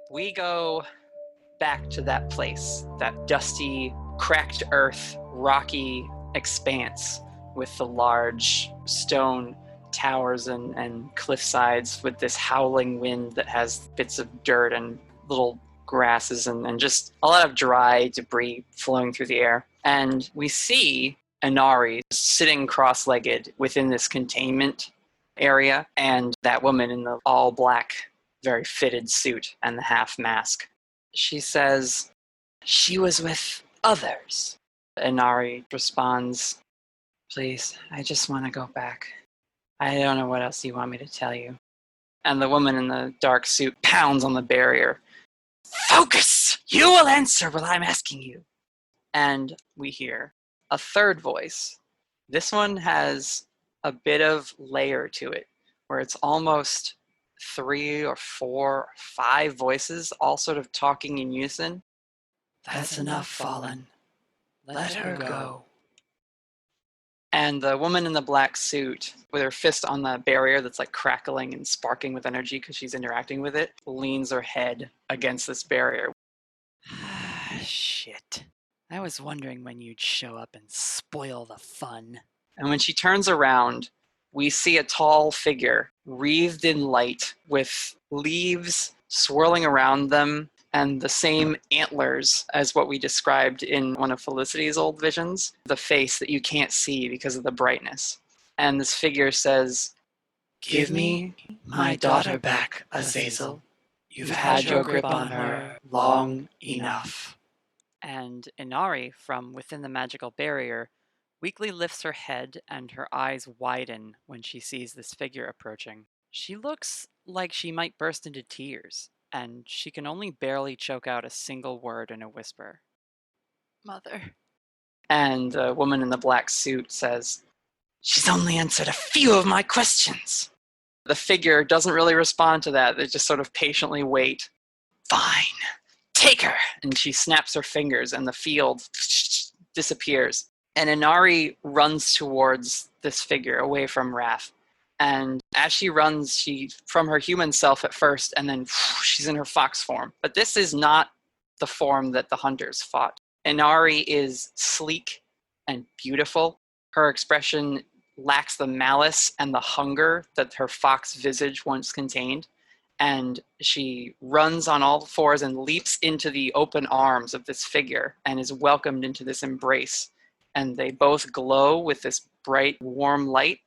We go back to that place, that dusty, cracked earth, rocky expanse with the large stone towers and cliff sides with this howling wind that has bits of dirt and little grasses and just a lot of dry debris flowing through the air. And we see Inari sitting cross-legged within this containment area, and that woman in the all black, very fitted suit and the half mask. She says, "She was with others." Inari responds, "Please, I just want to go back. I don't know what else you want me to tell you." And the woman in the dark suit pounds on the barrier. "Focus! You will answer what I'm asking you." And we hear a third voice. This one has a bit of layer to it, where it's almost 3 or 4 or 5 voices all sort of talking in unison. "That's enough, Fallen. Let her go." And the woman in the black suit, with her fist on the barrier that's like crackling and sparking with energy because she's interacting with it, leans her head against this barrier. Shit. I was wondering when you'd show up and spoil the fun. And when she turns around, we see a tall figure wreathed in light with leaves swirling around them and the same antlers as what we described in one of Felicity's old visions, the face that you can't see because of the brightness. And this figure says, "Give me my daughter back, Azazel. You've had your grip on her long enough." And Inari, from within the magical barrier, weakly lifts her head and her eyes widen when she sees this figure approaching. She looks like she might burst into tears, and she can only barely choke out a single word in a whisper. "Mother." And the woman in the black suit says, "She's only answered a few of my questions." The figure doesn't really respond to that. They just sort of patiently wait. "Fine, take her." And she snaps her fingers and the field disappears. And Inari runs towards this figure away from Wrath. And as she runs, she from her human self at first, and then she's in her fox form. But this is not the form that the hunters fought. Inari is sleek and beautiful. Her expression lacks the malice and the hunger that her fox visage once contained. And she runs on all fours and leaps into the open arms of this figure and is welcomed into this embrace. And they both glow with this bright, warm light,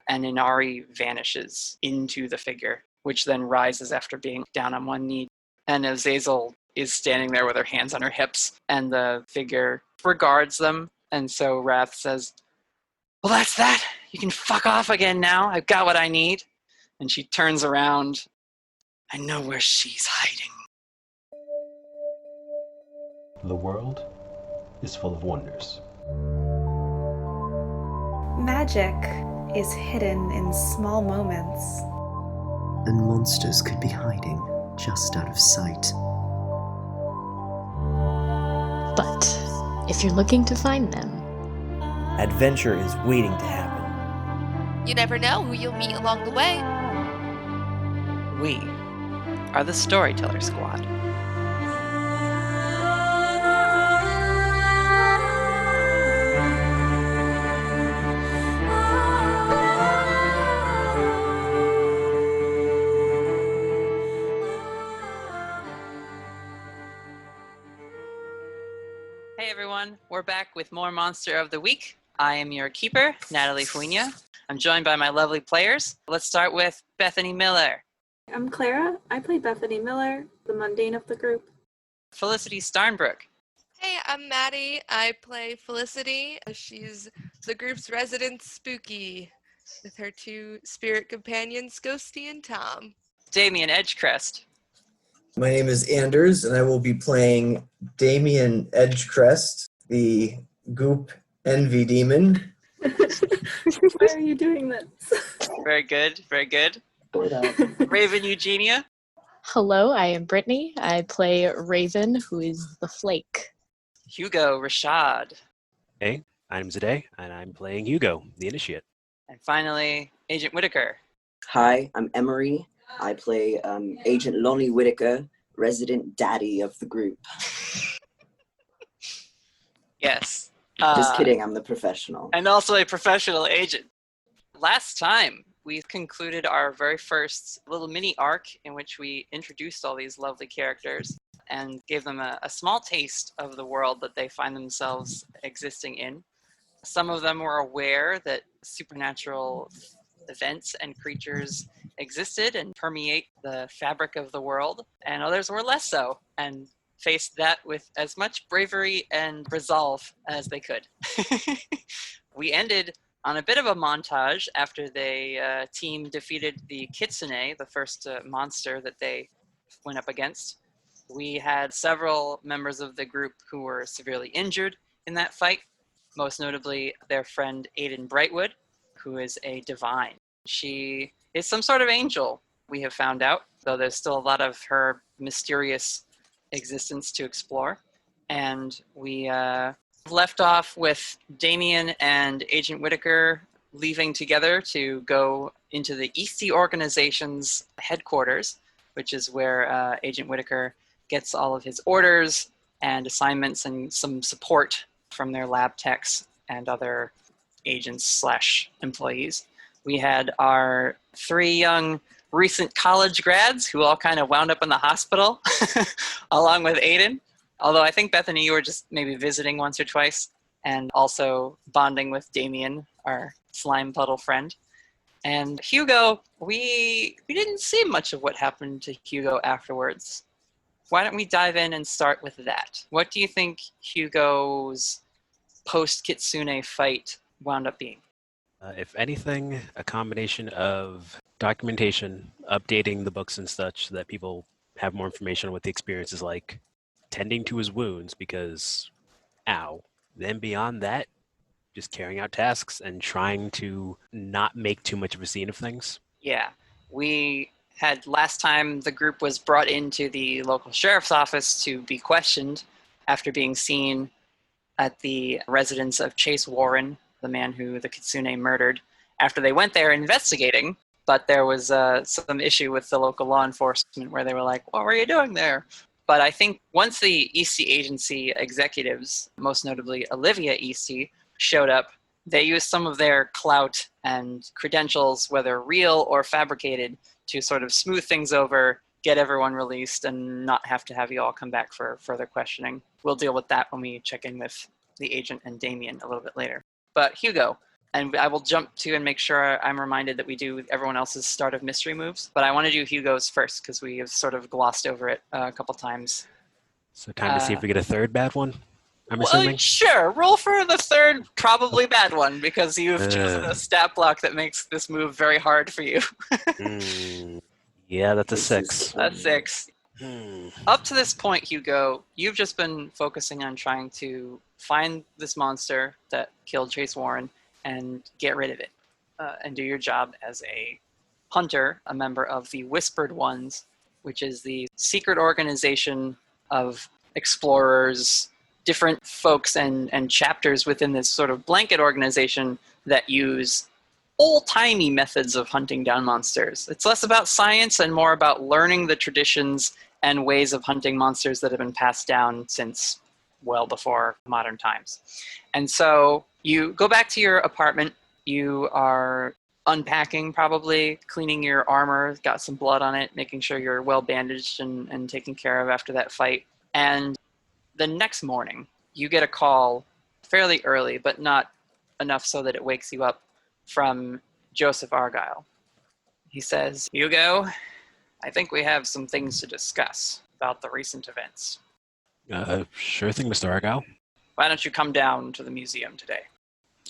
and Inari vanishes into the figure, which then rises after being down on one knee. And Azazel is standing there with her hands on her hips, and the figure regards them. And so Wrath says, "Well, that's that. You can fuck off again now. I've got what I need." And she turns around. "I know where she's hiding." The world is full of wonders. Magic is hidden in small moments. And monsters could be hiding just out of sight. But if you're looking to find them, adventure is waiting to happen. You never know who you'll meet along the way. We are the Storyteller Squad. Hey everyone, we're back with more Monster of the Week. I am your keeper, Natalie Fuina. I'm joined by my lovely players. Let's start with Bethany Miller. I'm Clara. I play Bethany Miller, the mundane of the group. Felicity Starnbrook. Hey, I'm Maddie. I play Felicity. She's the group's resident spooky with her 2 spirit companions, Ghosty and Tom. Damien Edgecrest. My name is Anders, and I will be playing Damien Edgecrest, the Goop Envy Demon. Why are you doing this? Very good, very good. Raven Eugenia. hello, I am Brittany. I play Raven, who is the Flake. Hugo Rashad. Hey, I'm Zade, and I'm playing Hugo, the Initiate. And finally, Agent Whittaker. Hi, I'm Emery. I play Agent Lonnie Whittaker, resident daddy of the group. Yes. Just kidding, I'm the professional. And also a professional agent. Last time, we concluded our very first little mini arc in which we introduced all these lovely characters and gave them a small taste of the world that they find themselves existing in. Some of them were aware that supernatural events and creatures existed and permeate the fabric of the world, and others were less so and faced that with as much bravery and resolve as they could. We ended on a bit of a montage after the team defeated the Kitsune, the first monster that they went up against. We had several members of the group who were severely injured in that fight, most notably their friend Aidan Brightwood, who is a divine. She is some sort of angel, we have found out, though there's still a lot of her mysterious existence to explore. And we left off with Damien and Agent Whittaker leaving together to go into the Eastey organization's headquarters, which is where Agent Whittaker gets all of his orders and assignments and some support from their lab techs and other agents/employees. We had our 3 young recent college grads who all kind of wound up in the hospital along with Aidan. Although I think, Bethany, you were just maybe visiting once or twice and also bonding with Damien, our slime puddle friend. And Hugo, we didn't see much of what happened to Hugo afterwards. Why don't we dive in and start with that? What do you think Hugo's post-Kitsune fight wound up being? If anything, a combination of documentation, updating the books and such so that people have more information on what the experience is like, tending to his wounds because, ow. Then beyond that, just carrying out tasks and trying to not make too much of a scene of things. Yeah, we had last time the group was brought into the local sheriff's office to be questioned after being seen at the residence of Chase Warren, the man who the Kitsune murdered, after they went there investigating, but there was some issue with the local law enforcement where they were like, what were you doing there? But I think once the Eastey Agency executives, most notably Olivia Eastey, showed up, they used some of their clout and credentials, whether real or fabricated, to sort of smooth things over, get everyone released, and not have to have you all come back for further questioning. We'll deal with that when we check in with the agent and Damien a little bit later. But Hugo, and I will jump to and make sure I'm reminded that we do everyone else's start of mystery moves, but I want to do Hugo's first because we have sort of glossed over it a couple times. So time to see if we get a third bad one, I'm assuming? Sure, roll for the third probably bad one because you've chosen a stat block that makes this move very hard for you. Yeah, that's a 6. A 6. Up to this point, Hugo, you've just been focusing on trying to find this monster that killed Chase Warren and get rid of it and do your job as a hunter, a member of the Whispered Ones, which is the secret organization of explorers, different folks and chapters within this sort of blanket organization that use old-timey methods of hunting down monsters. It's less about science and more about learning the traditions and ways of hunting monsters that have been passed down since well before modern times. And so you go back to your apartment, you are unpacking probably, cleaning your armor, got some blood on it, making sure you're well bandaged and taken care of after that fight. And the next morning, you get a call fairly early, but not enough so that it wakes you up, from Joseph Argyle. He says, Hugo, I think we have some things to discuss about the recent events. Sure thing, Mr. Argyle. Why don't you come down to the museum today?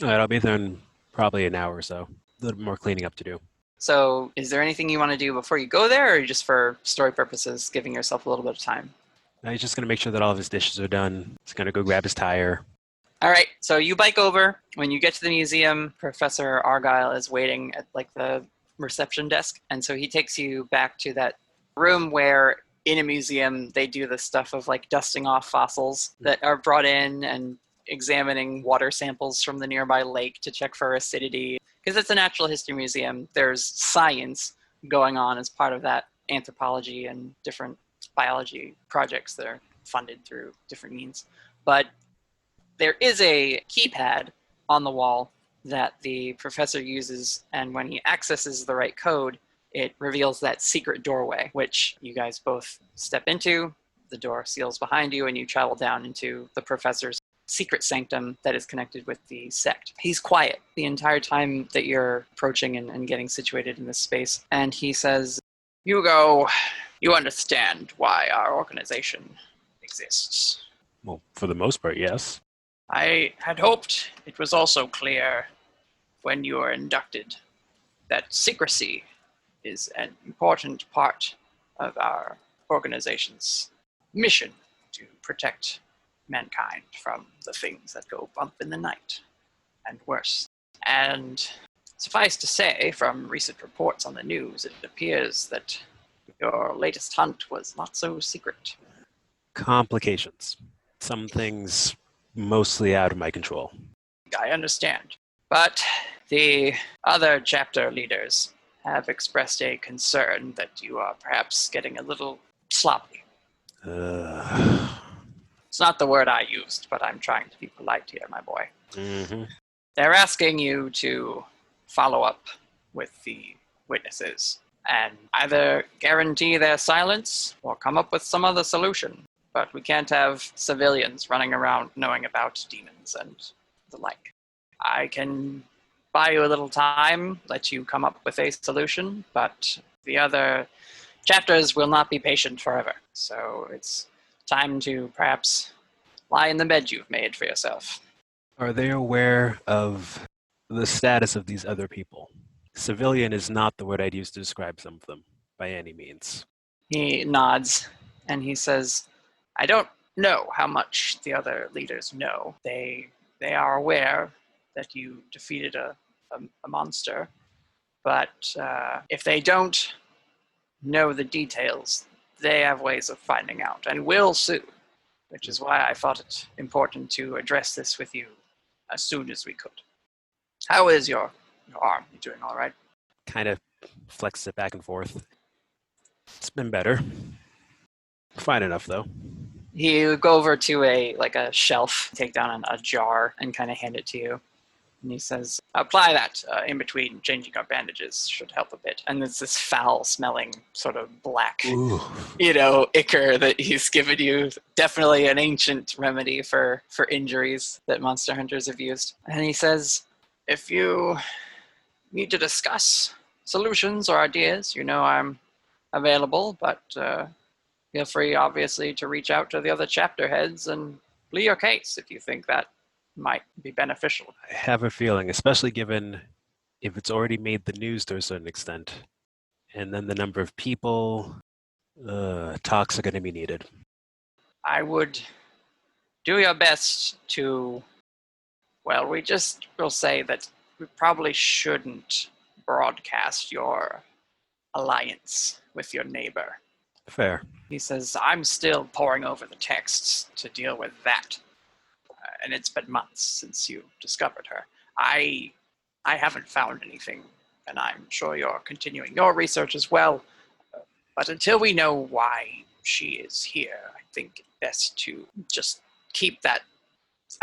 All right, I'll be there in probably an hour or so. A little bit more cleaning up to do. So is there anything you want to do before you go there, or just for story purposes, giving yourself a little bit of time? He's just going to make sure that all of his dishes are done. He's going to go grab his tire. All right, so you bike over. When you get to the museum, Professor Argyle is waiting at like the reception desk. And so he takes you back to that room where in a museum they do the stuff of like dusting off fossils that are brought in and examining water samples from the nearby lake to check for acidity. Because it's a natural history museum, there's science going on as part of that, anthropology and different biology projects that are funded through different means. But there is a keypad on the wall that the professor uses, and when he accesses the right code, it reveals that secret doorway, which you guys both step into. The door seals behind you, and you travel down into the professor's secret sanctum that is connected with the sect. He's quiet the entire time that you're approaching and getting situated in this space, and he says, Hugo, you understand why our organization exists. Well, for the most part, yes. I had hoped it was also clear when you were inducted that secrecy is an important part of our organization's mission to protect mankind from the things that go bump in the night and worse. And suffice to say, from recent reports on the news, it appears that your latest hunt was not so secret. Complications. Some things mostly out of my control. I understand. But the other chapter leaders have expressed a concern that you are perhaps getting a little sloppy. It's not the word I used, but I'm trying to be polite here, my boy. Mm-hmm. They're asking you to follow up with the witnesses and either guarantee their silence or come up with some other solution. But we can't have civilians running around knowing about demons and the like. I can buy you a little time, let you come up with a solution, but the other chapters will not be patient forever. So it's time to perhaps lie in the bed you've made for yourself. Are they aware of the status of these other people? Civilian is not the word I'd use to describe some of them, by any means. He nods, and he says, I don't know how much the other leaders know. They are aware that you defeated a monster, but if they don't know the details, they have ways of finding out, and will soon, which is why I thought it important to address this with you as soon as we could. How is your arm? You doing all right? Kind of flexes it back and forth. It's been better. Fine enough, though. You go over to a shelf, take down a jar, and kind of hand it to you. And he says, apply that in between changing our bandages. Should help a bit. And it's this foul-smelling, sort of black, ichor that he's given you. Definitely an ancient remedy for injuries that monster hunters have used. And he says, if you need to discuss solutions or ideas, I'm available, but feel free, obviously, to reach out to the other chapter heads and plead your case if you think that might be beneficial. I have a feeling, especially given if it's already made the news to a certain extent, and then the number of people, talks are going to be needed. I would do your best to, we just will say that we probably shouldn't broadcast your alliance with your neighbor. Fair. He says, I'm still poring over the texts to deal with that. And it's been months since you discovered her. I haven't found anything, and I'm sure you're continuing your research as well. But until we know why she is here, I think it's best to just keep that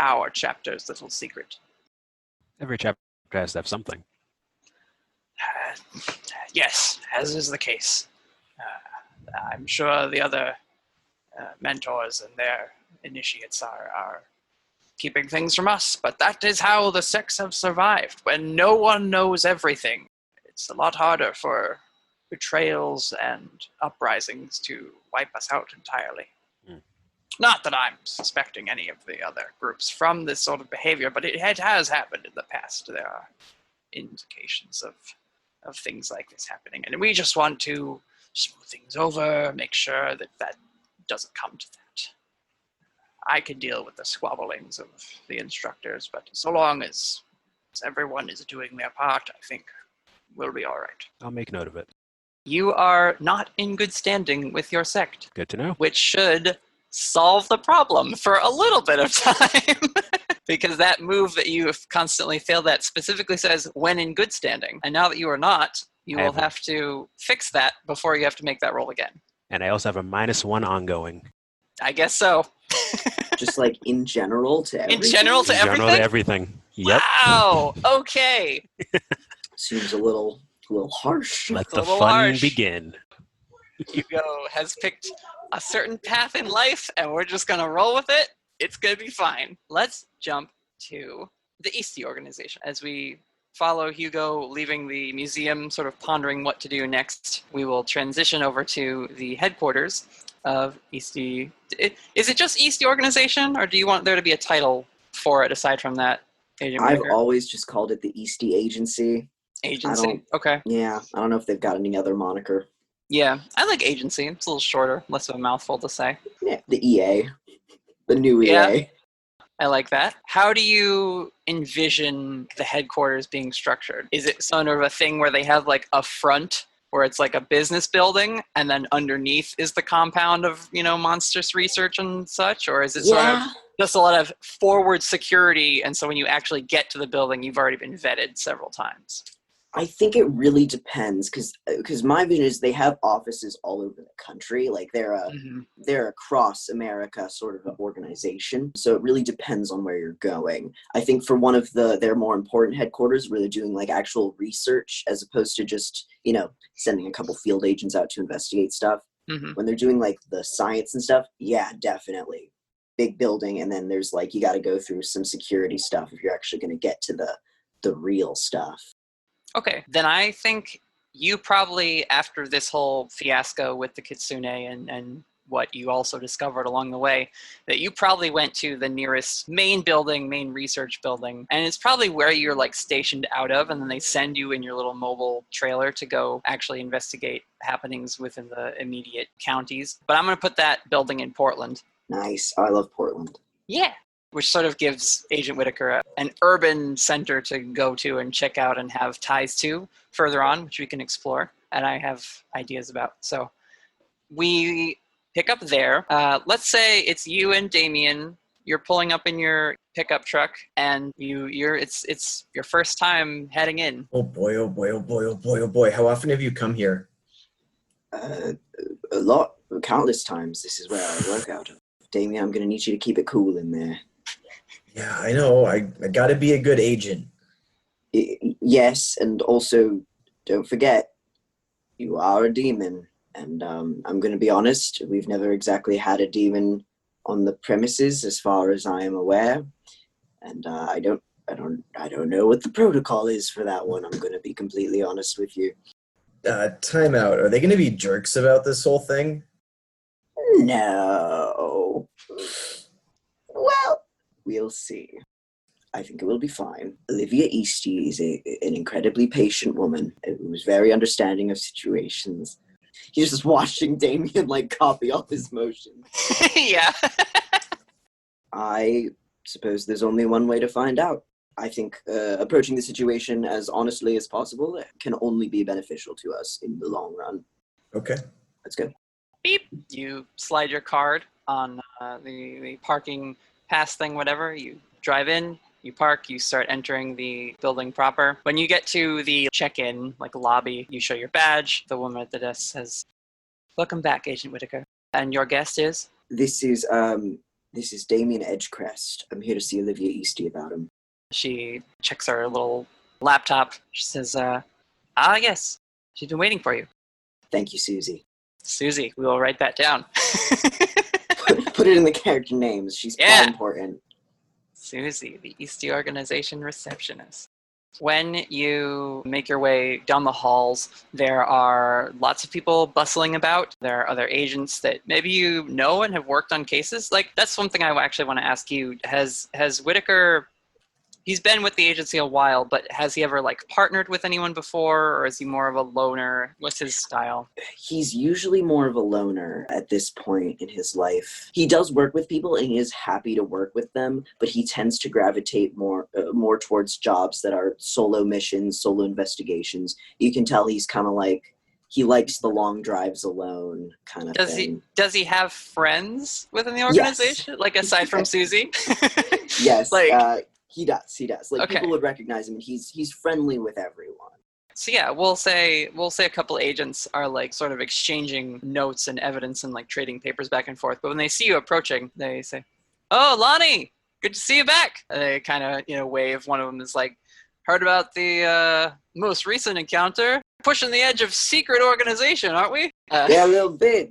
our chapter's little secret. Every chapter has to have something. Yes, as is the case. I'm sure the other mentors and their initiates are keeping things from us, but that is how the sects have survived. When no one knows everything, it's a lot harder for betrayals and uprisings to wipe us out entirely. Not that I'm suspecting any of the other groups from this sort of behavior, but it has happened in the past. There are indications of things like this happening, and we just want to smooth things over, make sure that doesn't come to that. I can deal with the squabblings of the instructors, but so long as everyone is doing their part, I think we'll be all right. I'll make note of it. You are not in good standing with your sect. Good to know. Which should solve the problem for a little bit of time. Because that move that you have constantly failed at specifically says when in good standing. And now that you are not, you will have to fix that before you have to make that roll again. And I also have a -1 ongoing. I guess so. Just like in general to everything? In general to In general everything? to everything. Yep. Wow. Okay. Seems a little harsh. Let It's a the little fun harsh. begin. Hugo has picked a certain path in life, and we're just going to roll with it. It's going to be fine. Let's jump to the Eastey organization. As we follow Hugo leaving the museum, sort of pondering what to do next, we will transition over to the headquarters of Eastey. Is it just Eastey organization, or do you want there to be a title for it aside from that, Agent I've Whittaker? always just called it the Eastey Agency. Agency. Okay. Yeah, I don't know if they've got any other moniker. Yeah, I like agency. It's a little shorter, less of a mouthful to say. Yeah, the EA. The new EA. Yeah. I like that. How do you envision the headquarters being structured? Is it sort of a thing where they have like a front where it's like a business building and then underneath is the compound of, monstrous research and such? Or is it sort of just a lot of forward security, and so when you actually get to the building, you've already been vetted several times? I think it really depends because my vision is they have offices all over the country. Like they're a cross America sort of organization. So it really depends on where you're going. I think for one of their more important headquarters where they're doing like actual research as opposed to just, sending a couple field agents out to investigate stuff. Mm-hmm. When they're doing like the science and stuff, yeah, definitely. Big building, and then there's like you got to go through some security stuff if you're actually going to get to the real stuff. Okay, then I think you probably, after this whole fiasco with the Kitsune and what you also discovered along the way, that you probably went to the nearest main research building, and it's probably where you're like stationed out of, and then they send you in your little mobile trailer to go actually investigate happenings within the immediate counties. But I'm going to put that building in Portland. Nice. I love Portland. Yeah. Which sort of gives Agent Whittaker an urban center to go to and check out and have ties to further on, which we can explore, and I have ideas about. So we pick up there. Let's say it's you and Damien. You're pulling up in your pickup truck, and it's your first time heading in. Oh boy, oh boy, oh boy, oh boy, oh boy. How often have you come here? A lot. Countless times. This is where I work out of. Damien, I'm going to need you to keep it cool in there. Yeah, I know. I got to be a good agent. Yes, and also, don't forget, you are a demon. And I'm going to be honest, we've never exactly had a demon on the premises as far as I am aware. And I don't know what the protocol is for that one. I'm going to be completely honest with you. Time out. Are they going to be jerks about this whole thing? No. Well, we'll see. I think it will be fine. Olivia Eastey is an incredibly patient woman who is very understanding of situations. He's just watching Damien copy all his motions. Yeah. I suppose there's only one way to find out. I think approaching the situation as honestly as possible can only be beneficial to us in the long run. Okay. Let's go. Beep. You slide your card on the parking pass thing, whatever. You drive in, you park, you start entering the building proper. When you get to the check-in, lobby, you show your badge. The woman at the desk says, "Welcome back, Agent Whittaker. And your guest is?" This is Damien Edgecrest. I'm here to see Olivia Eastey about him. She checks her little laptop. She says, yes, she's been waiting for you. Thank you, Susie. Susie, we will write that down. Put it in the character names. She's quite important. Susie, the Eastey Organization receptionist. When you make your way down the halls, there are lots of people bustling about. There are other agents that maybe you know and have worked on cases. That's one thing I actually want to ask you. Has Whittaker... He's been with the agency a while, but has he ever partnered with anyone before, or is he more of a loner? What's his style? He's usually more of a loner at this point in his life. He does work with people and he is happy to work with them, but he tends to gravitate more towards jobs that are solo missions, solo investigations. You can tell he's kind of he likes the long drives alone kind of thing. Does he have friends within the organization? Yes. Aside from Susie? Yes. He does. Okay. People would recognize him. He's friendly with everyone. So yeah, we'll say a couple agents are like sort of exchanging notes and evidence and like trading papers back and forth. But when they see you approaching, they say, "Oh, Lonnie, good to see you back." And they kind of wave. One of them is like, "Heard about the most recent encounter? Pushing the edge of secret organization, aren't we?" Yeah, a little bit.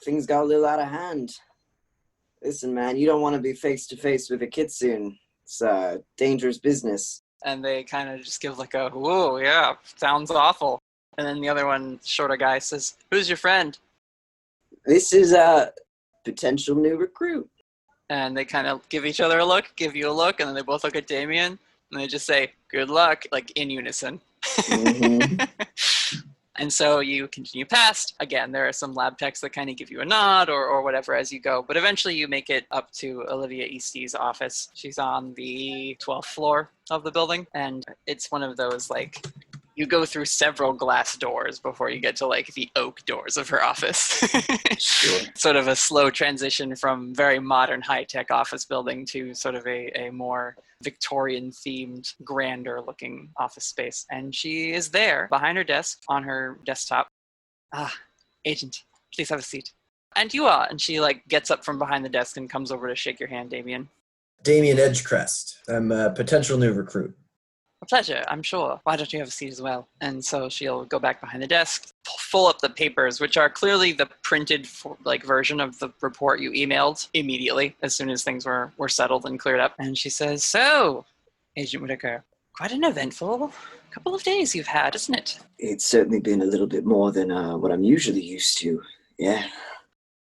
Things got a little out of hand. Listen, man, you don't want to be face to face with a kitsune. It's dangerous business. And they kind of just give like a, "Whoa, yeah, sounds awful." And then the other one, shorter guy, says, "Who's your friend?" This is a potential new recruit. And they kind of give each other a look, give you a look, and then they both look at Damien, and they just say, "Good luck," like in unison. Mm-hmm. And so you continue past. Again, there are some lab techs that kind of give you a nod or whatever as you go. But eventually you make it up to Olivia Eastey's office. She's on the 12th floor of the building. And it's one of those, like, you go through several glass doors before you get to, like, the oak doors of her office. Sure. Sort of a slow transition from very modern high-tech office building to sort of a more Victorian-themed, grander-looking office space. And she is there, behind her desk, on her desktop. "Ah, Agent, please have a seat." "And you are." And she, like, gets up from behind the desk and comes over to shake your hand, Damien. Damien Edgecrest. I'm a potential new recruit. "A pleasure, I'm sure. Why don't you have a seat as well?" And so she'll go back behind the desk, pull up the papers, which are clearly the printed version of the report you emailed immediately as soon as things were settled and cleared up. And she says, "So, Agent Whittaker, quite an eventful couple of days you've had, isn't it?" It's certainly been a little bit more than what I'm usually used to. Yeah.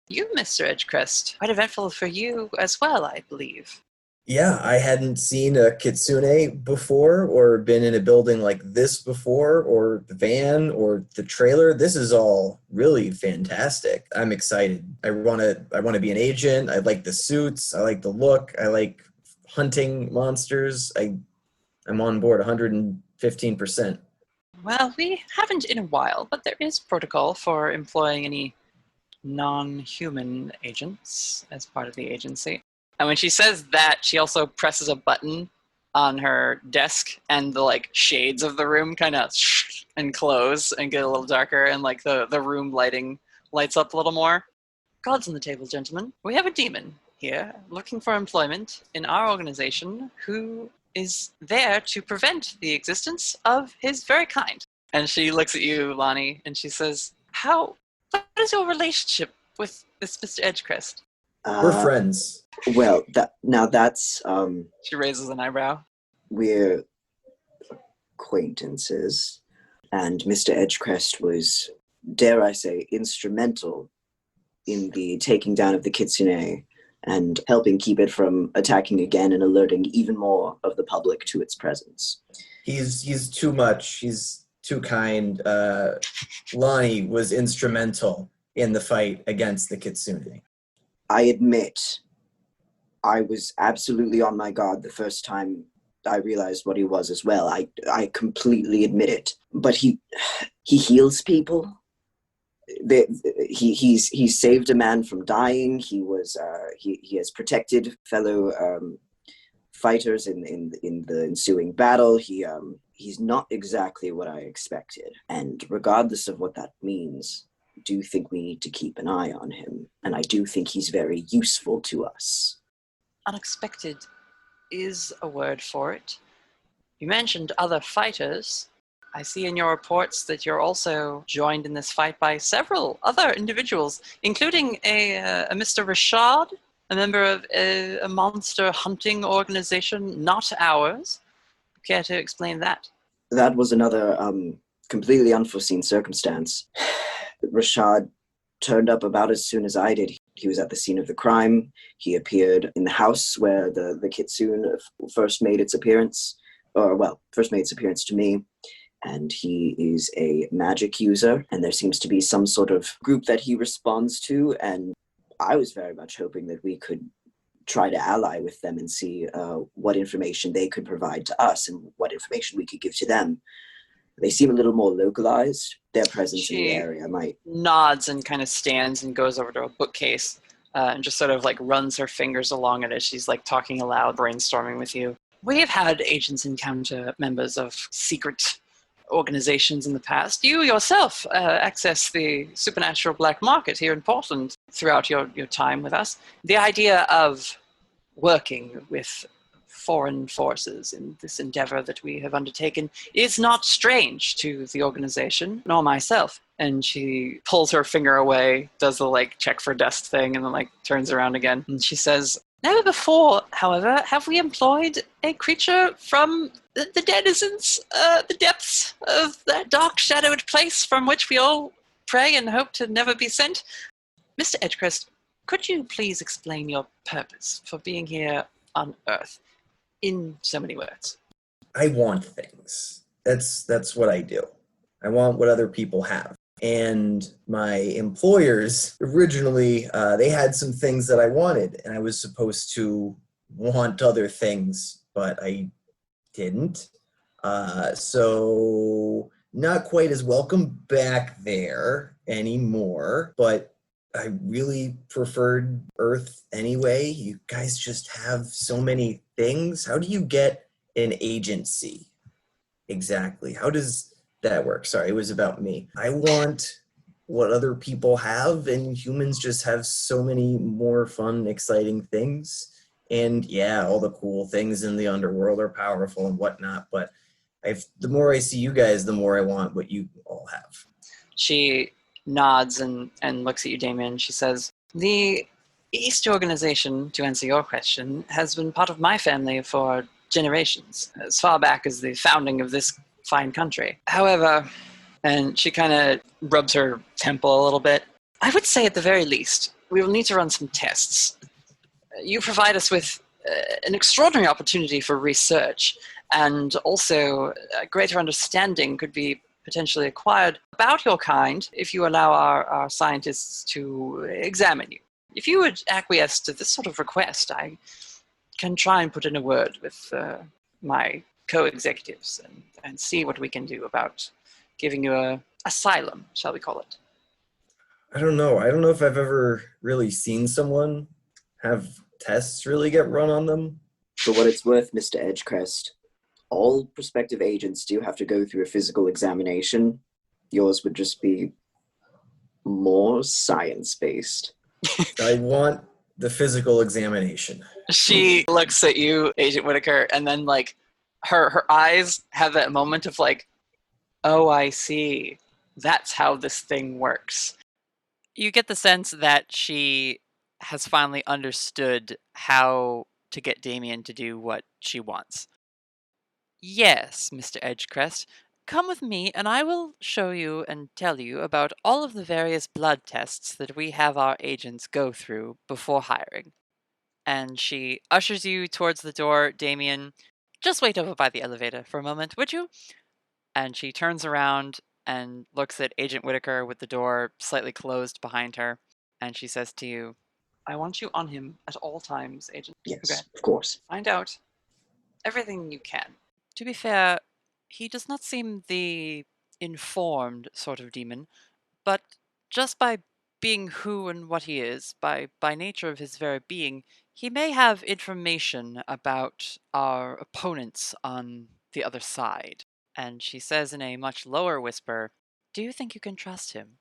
"You, Mr. Edgecrest, quite eventful for you as well, I believe." Yeah, I hadn't seen a kitsune before or been in a building like this before, or the van or the trailer. This is all really fantastic. I'm excited. I want to be an agent. I like the suits. I like the look. I like hunting monsters. I'm on board 115%. "Well, we haven't in a while, but there is protocol for employing any non-human agents as part of the agency." And when she says that, she also presses a button on her desk, and the like shades of the room kind of and close and get a little darker, and like the room lighting lights up a little more. "Cards on the table, gentlemen. We have a demon here looking for employment in our organization who is there to prevent the existence of his very kind." And she looks at you, Lonnie, and she says, "What is your relationship with this Mr. Edgecrest?" We're friends. Well, that's She raises an eyebrow. We're acquaintances, and Mr. Edgecrest was, dare I say, instrumental in the taking down of the kitsune and helping keep it from attacking again and alerting even more of the public to its presence. He's too much. He's too kind. Lonnie was instrumental in the fight against the kitsune. I admit, I was absolutely on my guard the first time I realized what he was as well. I completely admit it. But he heals people. He saved a man from dying. He has protected fellow fighters in the ensuing battle. He's not exactly what I expected. And regardless of what that means, I do think we need to keep an eye on him. And I do think he's very useful to us. Unexpected is a word for it. You mentioned other fighters. I see in your reports that you're also joined in this fight by several other individuals, including a Mr. Rashad, a member of a monster hunting organization, not ours. Care to explain that? That was another completely unforeseen circumstance. Rashad turned up about as soon as I did. He was at the scene of the crime. He appeared in the house where the kitsune first made its appearance to me. And he is a magic user, and there seems to be some sort of group that he responds to, and I was very much hoping that we could try to ally with them and see what information they could provide to us and what information we could give to them. They seem a little more localized. Their presence in the area might... nods and kind of stands and goes over to a bookcase and just sort of like runs her fingers along it as she's like talking aloud, brainstorming with you. We have had agents encounter members of secret organizations in the past. You yourself access the supernatural black market here in Portland throughout your time with us. The idea of working with foreign forces in this endeavor that we have undertaken is not strange to the organization, nor myself. And she pulls her finger away, does the check for dust thing, and then turns around again. And she says, never before, however, have we employed a creature from the denizens, the depths of that dark shadowed place from which we all pray and hope to never be sent. Mr. Edgecrest, could you please explain your purpose for being here on Earth in so many words? I want things. That's what I do. I want what other people have. And my employers originally, they had some things that I wanted, and I was supposed to want other things, but I didn't. So not quite as welcome back there anymore, but I really preferred Earth anyway. You guys just have so many things. How do you get an agency? Exactly. How does that work? Sorry, it was about me. I want what other people have, and humans just have so many more fun, exciting things. And yeah, all the cool things in the underworld are powerful and whatnot, but the more I see you guys, the more I want what you all have. She nods and looks at you, Damien. She says, the East organization, to answer your question, has been part of my family for generations, as far back as the founding of this fine country. However, and she kind of rubs her temple a little bit, I would say at the very least, we will need to run some tests. You provide us with an extraordinary opportunity for research, and also a greater understanding could be potentially acquired about your kind if you allow our scientists to examine you. If you would acquiesce to this sort of request, I can try and put in a word with my co-executives and see what we can do about giving you a asylum, shall we call it. I don't know. I don't know if I've ever really seen someone have tests really get run on them. For what it's worth, Mr. Edgecrest, all prospective agents do have to go through a physical examination. Yours would just be more science-based. I want the physical examination. She looks at you, Agent Whittaker, and then her eyes have that moment of oh, I see. That's how this thing works. You get the sense that she has finally understood how to get Damien to do what she wants. Yes, Mr. Edgecrest, come with me and I will show you and tell you about all of the various blood tests that we have our agents go through before hiring. And she ushers you towards the door. Damien, just wait over by the elevator for a moment, would you? And she turns around and looks at Agent Whittaker with the door slightly closed behind her. And she says to you, I want you on him at all times, Agent. Yes, okay. Of course. Find out everything you can. To be fair, he does not seem the informed sort of demon, but just by being who and what he is, by nature of his very being, he may have information about our opponents on the other side. And she says in a much lower whisper, do you think you can trust him?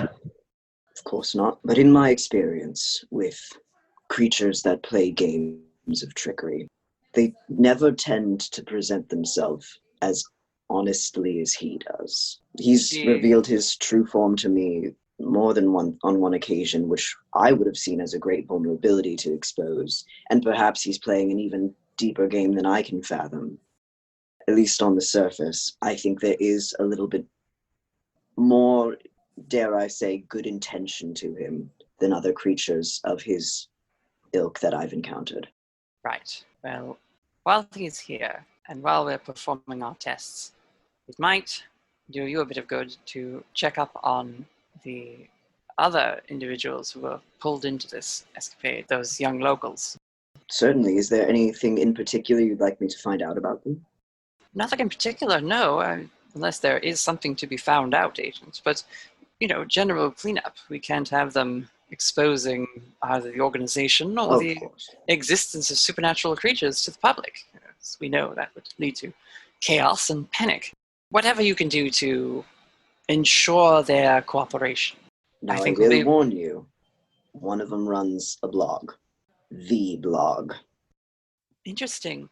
Of course not. But in my experience with creatures that play games of trickery, they never tend to present themselves as honestly as he does. He's revealed his true form to me more than on one occasion, which I would have seen as a great vulnerability to expose. And perhaps he's playing an even deeper game than I can fathom. At least on the surface, I think there is a little bit more, dare I say, good intention to him than other creatures of his ilk that I've encountered. Right. Well, while he's here, and while we're performing our tests, it might do you a bit of good to check up on the other individuals who were pulled into this escapade, those young locals. Certainly. Is there anything in particular you'd like me to find out about them? Nothing in particular, no, unless there is something to be found out, Agent. But, general cleanup. We can't have them exposing either the organization or the existence of supernatural creatures to the public. As we know, that would lead to chaos and panic. whatever you can do to ensure their cooperation. Now, I think will we- warn you, one of them runs a blog. The blog. Interesting.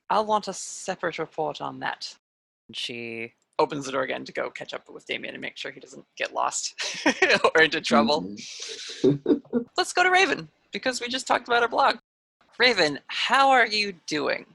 I'll want a separate report on that. She opens the door again to go catch up with Damien and make sure he doesn't get lost or into trouble. Let's go to Raven, because we just talked about her blog. Raven, how are you doing?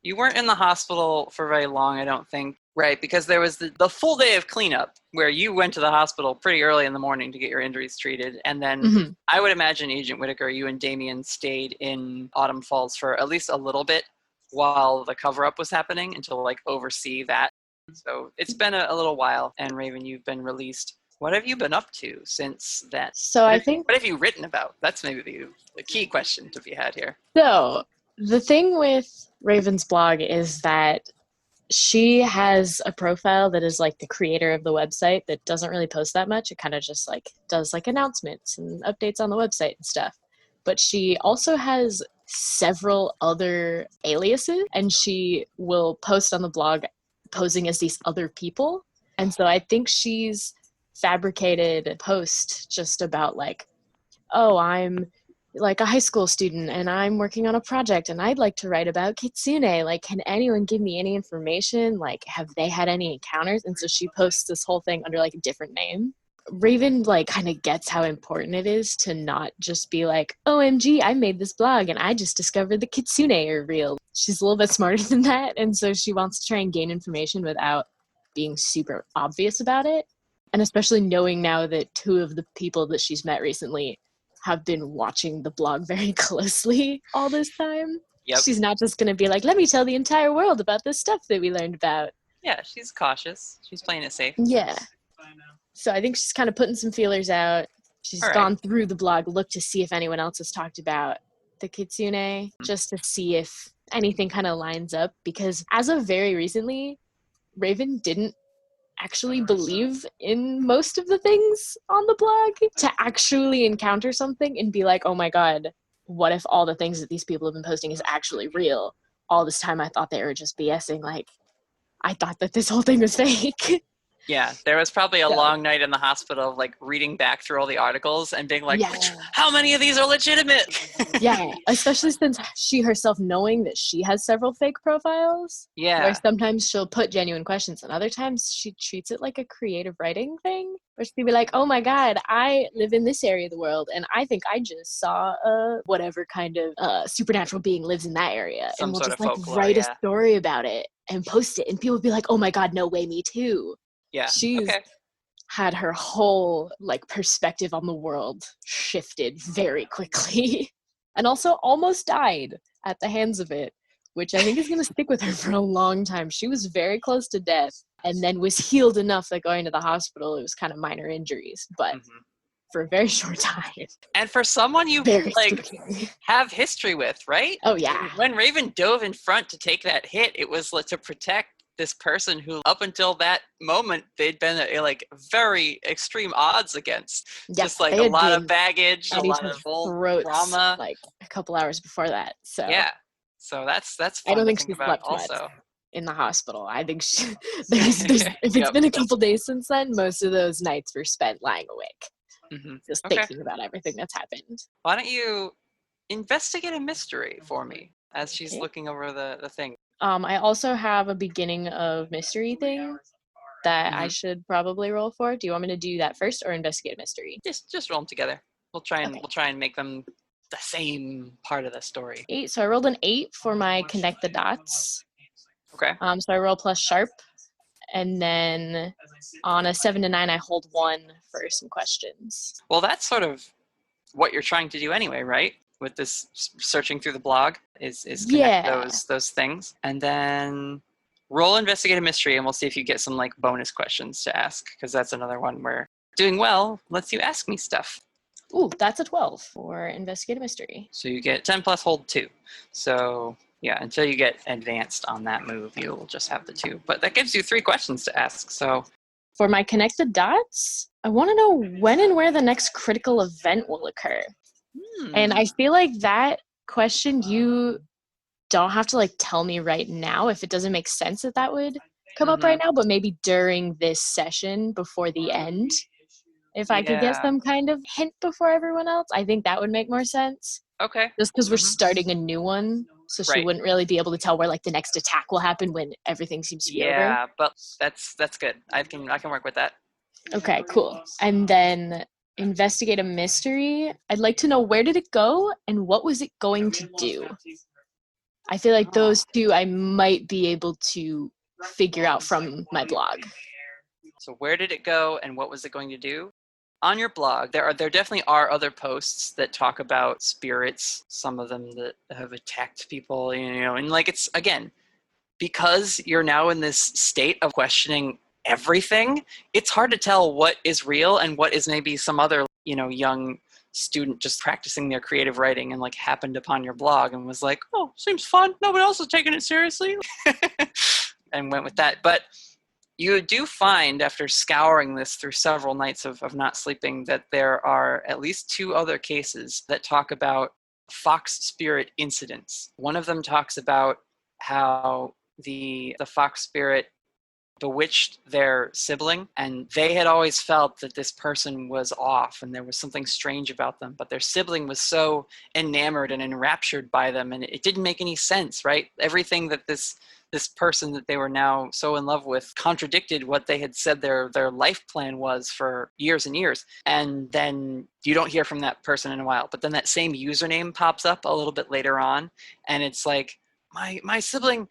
You weren't in the hospital for very long, I don't think. Right, because there was the full day of cleanup where you went to the hospital pretty early in the morning to get your injuries treated. And then I would imagine, Agent Whittaker, you and Damien stayed in Autumn Falls for at least a little bit while the cover-up was happening and to like oversee that. So it's been a little while, and Raven, you've been released. What have you been up to since then? So I think... What have you written about? That's maybe the key question to be had here. So the thing with Raven's blog is that she has a profile that is like the creator of the website that doesn't really post that much. It kind of just like does like announcements and updates on the website and stuff. But she also has several other aliases, and she will post on the blog posing as these other people. And so I think she's fabricated a post just about like, oh, I'm like a high school student and I'm working on a project and I'd like to write about Kitsune. Like, can anyone give me any information? Like, have they had any encounters? And so she posts this whole thing under like a different name. Raven like kind of gets how important it is to not just be like, OMG, I made this blog and I just discovered the Kitsune are real. She's a little bit smarter than that. And so she wants to try and gain information without being super obvious about it. And especially knowing now that two of the people that she's met recently have been watching the blog very closely all this time. Yep. She's not just going to be like, let me tell the entire world about this stuff that we learned about. Yeah, she's cautious. She's playing it safe. Yeah. So I think she's kind of putting some feelers out. She's gone through the blog, looked to see if anyone else has talked about the Kitsune, just to see if anything kind of lines up. Because as of very recently, Raven didn't actually believe in most of the things on the blog. To actually encounter something and be like, oh my god, what if all the things that these people have been posting is actually real? All this time I thought they were just BSing. Like, I thought that this whole thing was fake. Yeah, there was probably a long night in the hospital of like reading back through all the articles and being like, how many of these are legitimate? Yeah, especially since she herself knowing that she has several fake profiles. Yeah. Where sometimes she'll put genuine questions and other times she treats it like a creative writing thing. Where she'll be like, oh my god, I live in this area of the world and I think I just saw a whatever kind of supernatural being lives in that area. Some and we'll sort just of like folklore, write a story about it and post it. And people will be like, oh my god, no way, me too. Yeah. She's had her whole like perspective on the world shifted very quickly and also almost died at the hands of it, which I think is going to stick with her for a long time. She was very close to death and then was healed enough that going to the hospital, it was kind of minor injuries, but for a very short time. And for someone you like have history with, right? Oh yeah. When Raven dove in front to take that hit, it was to protect this person who up until that moment they'd been at like very extreme odds against. Just like a lot of baggage, a lot of old trauma. Like a couple hours before that. So yeah. So that's fun I don't think to she's think about slept also. much in the hospital. I think there's if it's been a couple days since then, most of those nights were spent lying awake. Just thinking about everything that's happened. Why don't you investigate a mystery for me as she's looking over the thing? I also have a beginning of mystery thing that I should probably roll for. Do you want me to do that first or investigate a mystery? Just roll them together. We'll try and make them the same part of the story. 8. So I rolled an 8 for my connect the dots. Okay. So I roll plus sharp, and then on a 7 to 9, I hold 1 for some questions. Well, that's sort of what you're trying to do anyway, right? With this searching through the blog is connect those things, and then roll investigate a mystery, and we'll see if you get some like bonus questions to ask, because that's another one where doing well lets you ask me stuff. Ooh, that's a 12 for investigate a mystery. So you get 10 plus hold 2. So yeah, until you get advanced on that move, you'll just have the 2. But that gives you 3 questions to ask. So for my connected dots, I want to know when and where the next critical event will occur. And I feel like that question, you don't have to like tell me right now if it doesn't make sense that would come up right now, but maybe during this session before the end, if I could get some kind of hint before everyone else, I think that would make more sense. Okay. Just because we're starting a new one, so she wouldn't really be able to tell where like the next attack will happen when everything seems to be over. Yeah, but that's good. I can work with that. Okay, cool. And then investigate a mystery. I'd like to know, where did it go and what was it going to do? I feel like those two I might be able to figure out from my blog. So where did it go and what was it going to do? On your blog, there definitely are other posts that talk about spirits, some of them that have attacked people, and like, it's, again, because you're now in this state of questioning everything, it's hard to tell what is real and what is maybe some other, young student just practicing their creative writing and like happened upon your blog and was like, oh, seems fun. Nobody else is taking it seriously. And went with that. But you do find, after scouring this through several nights of not sleeping, that there are at least 2 other cases that talk about fox spirit incidents. One of them talks about how the fox spirit bewitched their sibling, and they had always felt that this person was off and there was something strange about them, but their sibling was so enamored and enraptured by them, and it didn't make any sense, right? Everything that this person that they were now so in love with contradicted what they had said their life plan was for years and years. And then you don't hear from that person in a while, but then that same username pops up a little bit later on, and it's like, my sibling,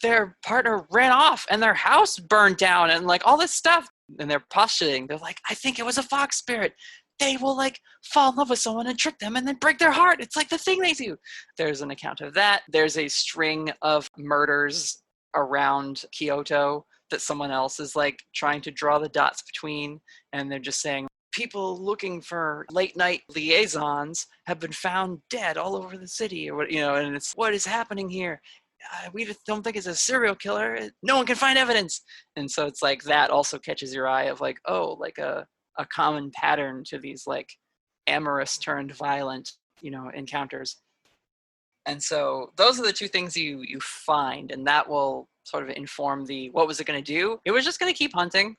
their partner ran off and their house burned down and like all this stuff. And they're postulating, they're like, I think it was a fox spirit. They will like fall in love with someone and trick them and then break their heart. It's like the thing they do. There's an account of that. There's a string of murders around Kyoto that someone else is like trying to draw the dots between. And they're just saying, people looking for late night liaisons have been found dead all over the city, or and it's, what is happening here? We just don't think it's a serial killer. No one can find evidence. And so it's like that also catches your eye of like, oh, like a common pattern to these like amorous turned violent, encounters. And so those are the 2 things you find, and that will sort of inform what was it going to do? It was just going to keep hunting.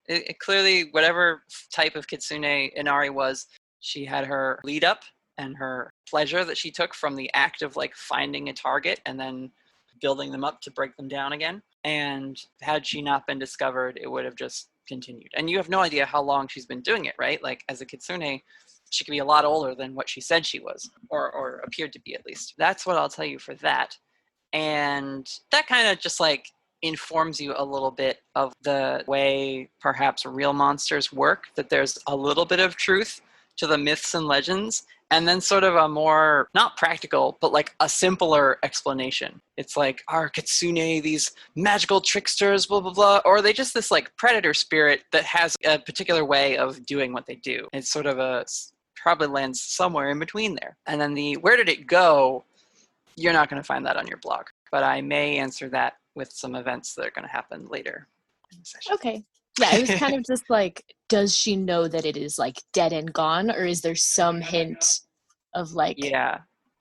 It clearly, whatever type of kitsune Inari was, she had her lead up and her pleasure that she took from the act of like finding a target and then building them up to break them down again. And had she not been discovered, it would have just continued. And you have no idea how long she's been doing it, right? Like, as a kitsune, she could be a lot older than what she said she was, or appeared to be, at least. That's what I'll tell you for that. And that kind of just like informs you a little bit of the way perhaps real monsters work, that there's a little bit of truth to the myths and legends, and then sort of a more, not practical, but like a simpler explanation. It's like, are kitsune these magical tricksters, blah, blah, blah, or are they just this like predator spirit that has a particular way of doing what they do? It's sort of probably lands somewhere in between there. And then where did it go? You're not going to find that on your blog, but I may answer that with some events that are going to happen later in the session. Okay. Yeah, it was kind of just like, does she know that it is like dead and gone, or is there some hint of like,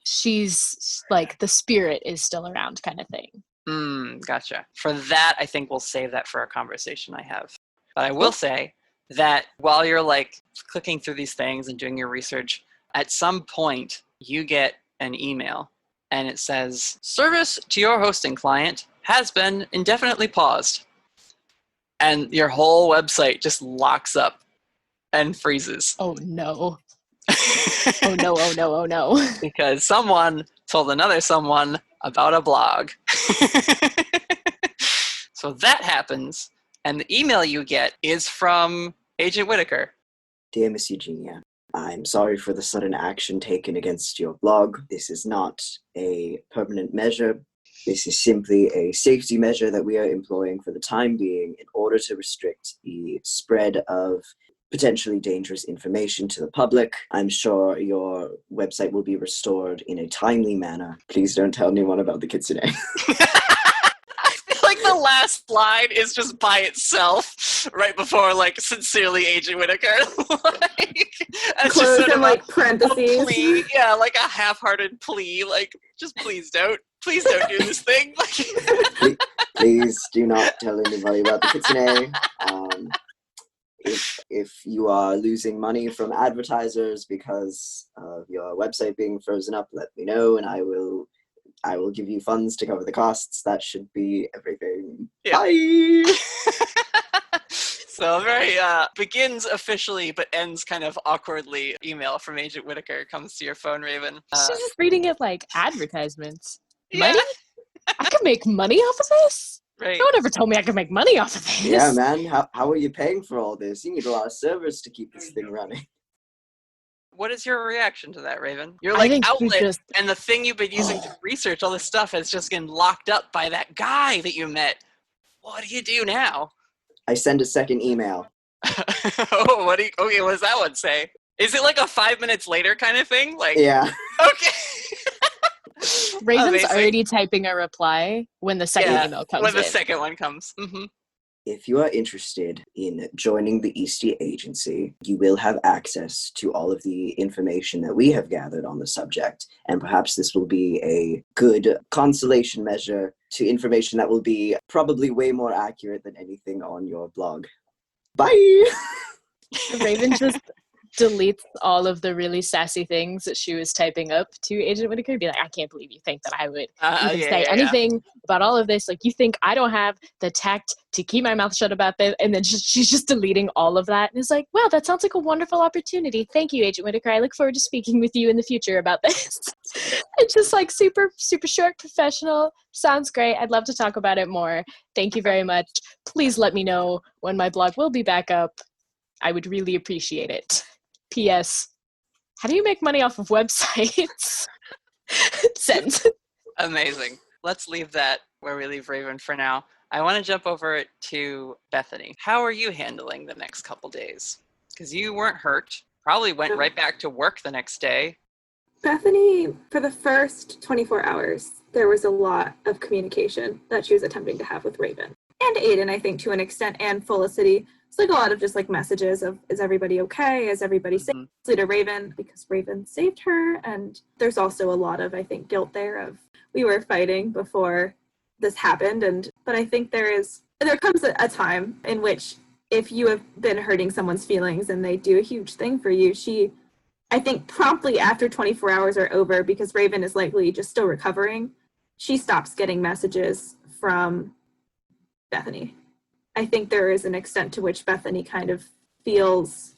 she's like, the spirit is still around kind of thing? Gotcha. For that, I think we'll save that for a conversation I have. But I will say that while you're like clicking through these things and doing your research, at some point you get an email and it says, service to your hosting client has been indefinitely paused. And your whole website just locks up and freezes. Oh no. Oh no, oh no, oh no. Because someone told another someone about a blog. So that happens, and the email you get is from Agent Whittaker. Dear Miss Eugenia, I'm sorry for the sudden action taken against your blog. This is not a permanent measure. This is simply a safety measure that we are employing for the time being in order to restrict the spread of potentially dangerous information to the public. I'm sure your website will be restored in a timely manner. Please don't tell anyone about the kitsune. I feel like the last line is just by itself, right before, like, sincerely Agent Whittaker. Close in, like, parentheses. A plea, yeah, like a half-hearted plea, like, just please don't do this thing. Please do not tell anybody about the kitsune. If you are losing money from advertisers because of your website being frozen up, let me know, and I will give you funds to cover the costs. That should be everything. Yeah. Bye. So very begins officially but ends kind of awkwardly. Email from Agent Whittaker comes to your phone, Raven. She's just reading it like advertisements. Yeah. Money? I could make money off of this? Right. No one ever told me I could make money off of this. Yeah, man. How are you paying for all this? You need a lot of servers to keep this thing running. What is your reaction to that, Raven? You're I like think you outlet, just- and the thing you've been using to research all this stuff is just getting locked up by that guy that you met. What do you do now? I send a second email. Oh, what does that one say? Is it like a 5 minutes later kind of thing? Like, Yeah. Okay. Raven's Amazing. already typing a reply when the second email comes when the in. second one comes. Mm-hmm. If you are interested in joining the Eastey Agency, you will have access to all of the information that we have gathered on the subject, and perhaps this will be a good consolation measure to information that will be probably way more accurate than anything on your blog. Bye! Raven just deletes all of the really sassy things that she was typing up to Agent Whittaker and be like, I can't believe you think that I would even say anything about all of this. Like, you think I don't have the tact to keep my mouth shut about this? And then she's just deleting all of that. And it's like, well, that sounds like a wonderful opportunity. Thank you, Agent Whittaker. I look forward to speaking with you in the future about this. It's just like super, super short, professional. Sounds great. I'd love to talk about it more. Thank you very much. Please let me know when my blog will be back up. I would really appreciate it. P.S. How do you make money off of websites? Send. Amazing. Let's leave that where we leave Raven for now. I want to jump over to Bethany. How are you handling the next couple days? Because you weren't hurt. Probably went right back to work the next day. Bethany, for the first 24 hours, there was a lot of communication that she was attempting to have with Raven. And Aidan, I think, to an extent, and Felicity. It's like a lot of just like messages of, is everybody okay? Is everybody safe? To Raven, because Raven saved her. And there's also a lot of, I think, guilt there of, we were fighting before this happened. But I think there comes a time in which if you have been hurting someone's feelings and they do a huge thing for you, I think promptly after 24 hours are over, because Raven is likely just still recovering, she stops getting messages from Bethany. I think there is an extent to which Bethany kind of feels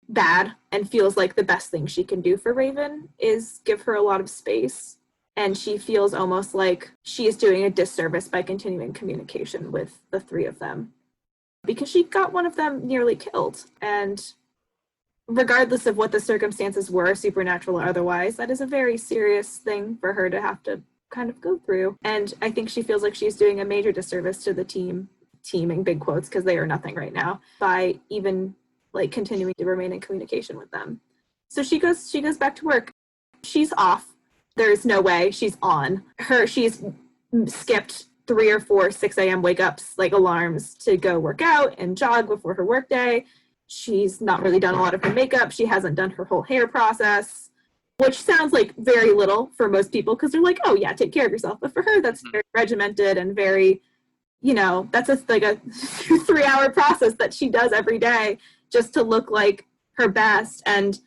bad and feels like the best thing she can do for Raven is give her a lot of space. And she feels almost like she is doing a disservice by continuing communication with the three of them, because she got one of them nearly killed. And regardless of what the circumstances were, supernatural or otherwise, that is a very serious thing for her to have to kind of go through. And I think she feels like she's doing a major disservice to the team in big quotes, because they are nothing right now, by even like continuing to remain in communication with them. So she goes back to work. She's off. There's no way she's on. She's skipped 3 or 4 6 a.m. wake ups, like alarms, to go work out and jog before her work day. She's not really done a lot of her makeup. She hasn't done her whole hair process, which sounds like very little for most people, because they're like, oh yeah, take care of yourself. But for her, that's very regimented and very, that's like a 3-hour process that she does every day just to look like her best. And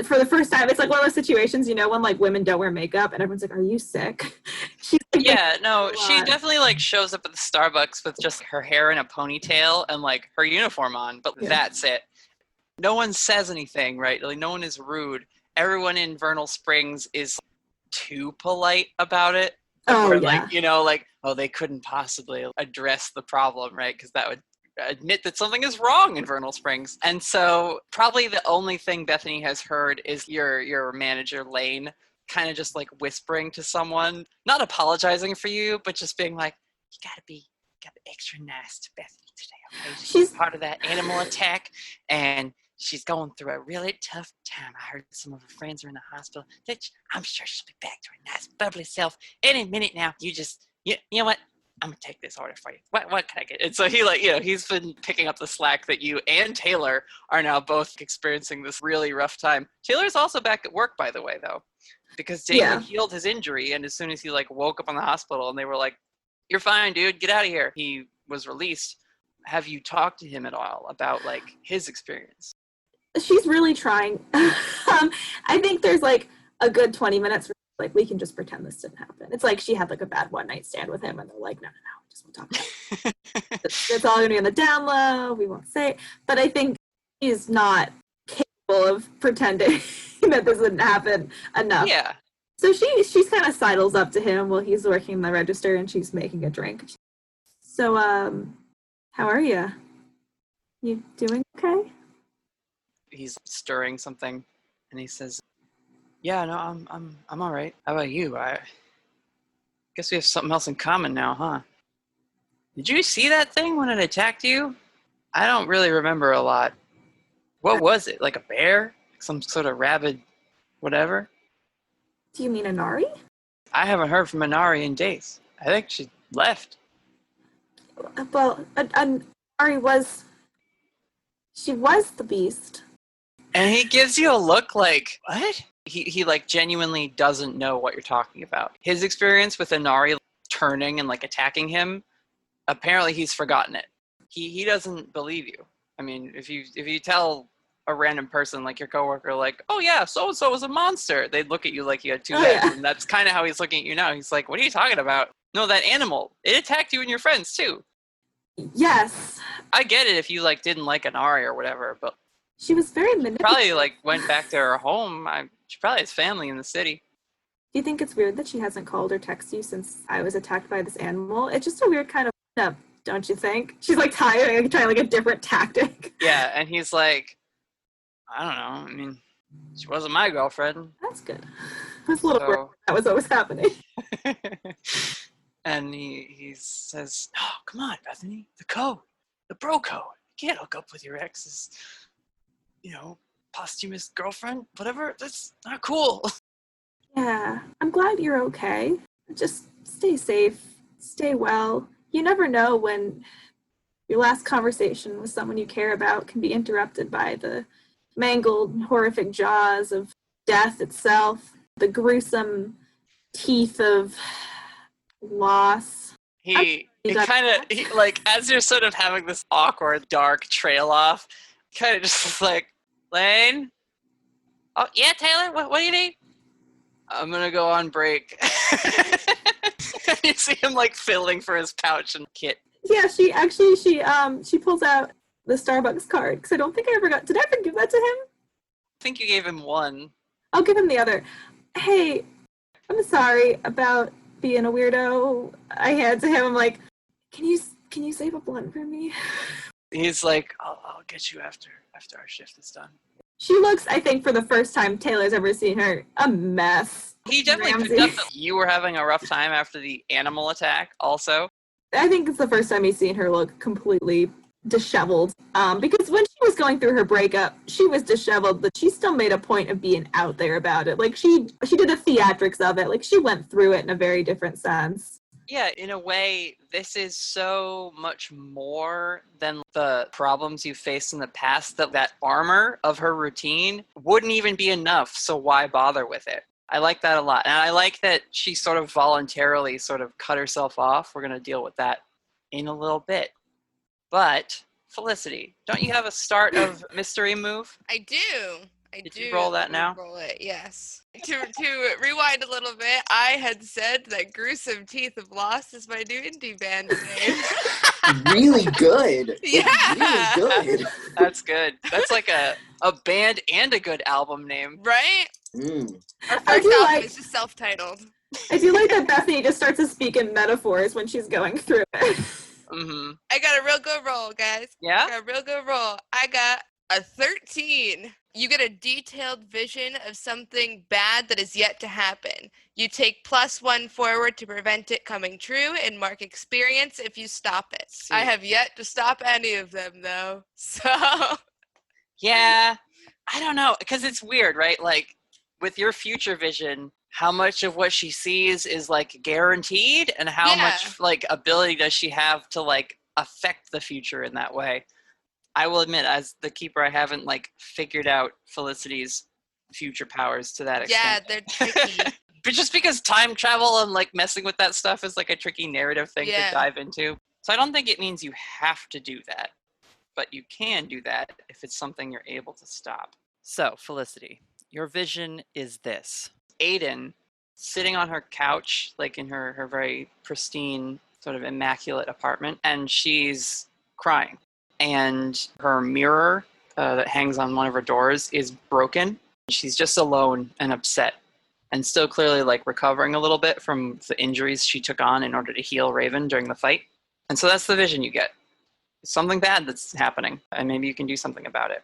for the first time, it's like one of those situations, when like women don't wear makeup and everyone's like, are you sick? She's like, Yeah, no, she definitely like shows up at the Starbucks with just her hair in a ponytail and like her uniform on, but that's it. No one says anything, right? Like no one is rude. Everyone in Vernal Springs is too polite about it. Oh, like, they couldn't possibly address the problem, right? Because that would admit that something is wrong in Vernal Springs. And so probably the only thing Bethany has heard is your manager, Lane, kind of just like whispering to someone, not apologizing for you, but just being like, you gotta be extra nice to Bethany today, okay? She's part of that animal attack, and she's going through a really tough time. I heard some of her friends are in the hospital. I'm sure she'll be back to her nice, bubbly self any minute now. You know what? I'm going to take this order for you. What can I get? And so he's been picking up the slack that you and Taylor are now both experiencing this really rough time. Taylor's also back at work, by the way, though, because Damien healed his injury. And as soon as he woke up in the hospital and they were like, You're fine, dude. Get out of here. He was released. Have you talked to him at all about, like, his experience? She's really trying. I think there's, like, a good 20 minutes where, like, we can just pretend this didn't happen. It's like she had, like, a bad one-night stand with him, and they're like, no, we just won't talk about it. It's all going to be on the down low. We won't say it. But I think she's not capable of pretending that this didn't happen enough. Yeah. So she's kind of sidles up to him while he's working the register, and she's making a drink. So, how are you? You doing okay? He's stirring something, and he says, "Yeah, no, I'm all right. How about you? I guess we have something else in common now, huh? Did you see that thing when it attacked you? I don't really remember a lot. What was it? Like a bear? Some sort of rabid whatever?" Do you mean Inari? I haven't heard from Inari in days. I think she left. Well, Inari was... She was the beast. And he gives you a look like, what? He like genuinely doesn't know what you're talking about. His experience with Inari turning and like attacking him, apparently he's forgotten it. He doesn't believe you. I mean, if you tell a random person like your coworker, like, oh yeah, so-and-so was a monster, they'd look at you like you had two heads. Yeah. And that's kind of how he's looking at you now. He's like, what are you talking about? No, that animal, it attacked you and your friends too. Yes. I get it if you like didn't like Inari or whatever, but she was very manipulative. Probably like went back to her home. She probably has family in the city. Do you think it's weird that she hasn't called or texted you since I was attacked by this animal? It's just a weird kind of up, don't you think? She's like trying like a different tactic. Yeah, and he's like, I don't know. I mean, she wasn't my girlfriend. That's good. I was a little worried that was what was happening. And he says, "No, come on, Bethany. The code, the bro code. You can't hook up with your ex's, posthumous girlfriend. Whatever. That's not cool." Yeah, I'm glad you're okay. Just stay safe. Stay well. You never know when your last conversation with someone you care about can be interrupted by the mangled, horrific jaws of death itself, the gruesome teeth of loss. He kind of, like, as you're sort of having this awkward, dark trail off, kind of just like, Lane? Oh, yeah, Taylor? What do you need? I'm going to go on break. You see him, like, fiddling for his pouch and kit. Yeah, she pulls out the Starbucks card, because I don't think I ever got... Did I ever give that to him? I think you gave him one. I'll give him the other. Hey, I'm sorry about being a weirdo. I had to him. I'm like, can you save a blunt for me? He's like, I'll get you after our shift is done. She looks, I think, for the first time Taylor's ever seen her, a mess. He definitely picked up that you were having a rough time after the animal attack also. I think it's the first time he's seen her look completely disheveled. Because when she was going through her breakup, she was disheveled, but she still made a point of being out there about it. Like, she did the theatrics of it. Like, she went through it in a very different sense. Yeah, in a way, this is so much more than the problems you faced in the past, that armor of her routine wouldn't even be enough, so why bother with it? I like that a lot. And I like that she sort of voluntarily sort of cut herself off. We're going to deal with that in a little bit. But, Felicity, don't you have a start of mystery move? I do. Did you roll that now? Roll it, yes. To rewind a little bit, I had said that Gruesome Teeth of Loss is my new indie band name. Really good. Yeah. Really good. That's good. That's like a band and a good album name. Right? Mm. Our first album is just self-titled. I do like that Bethany just starts to speak in metaphors when she's going through it. Mm-hmm. I got a real good roll, guys. Yeah? I got a real good roll. I got a 13. You get a detailed vision of something bad that is yet to happen. You take +1 forward to prevent it coming true and mark experience if you stop it. See. I have yet to stop any of them, though. So... Yeah. I don't know, because it's weird, right? Like, with your future vision, how much of what she sees is, like, guaranteed, and how much, like, ability does she have to, like, affect the future in that way? I will admit, as the keeper, I haven't, like, figured out Felicity's future powers to that extent. Yeah, they're tricky. But just because time travel and like messing with that stuff is like a tricky narrative thing to dive into. So I don't think it means you have to do that. But you can do that if it's something you're able to stop. So, Felicity, your vision is this. Aidan sitting on her couch, like in her very pristine, sort of immaculate apartment, and she's crying. And her mirror that hangs on one of her doors is broken. She's just alone and upset, and still clearly like recovering a little bit from the injuries she took on in order to heal Raven during the fight. And so that's the vision you get. Something bad that's happening, and maybe you can do something about it.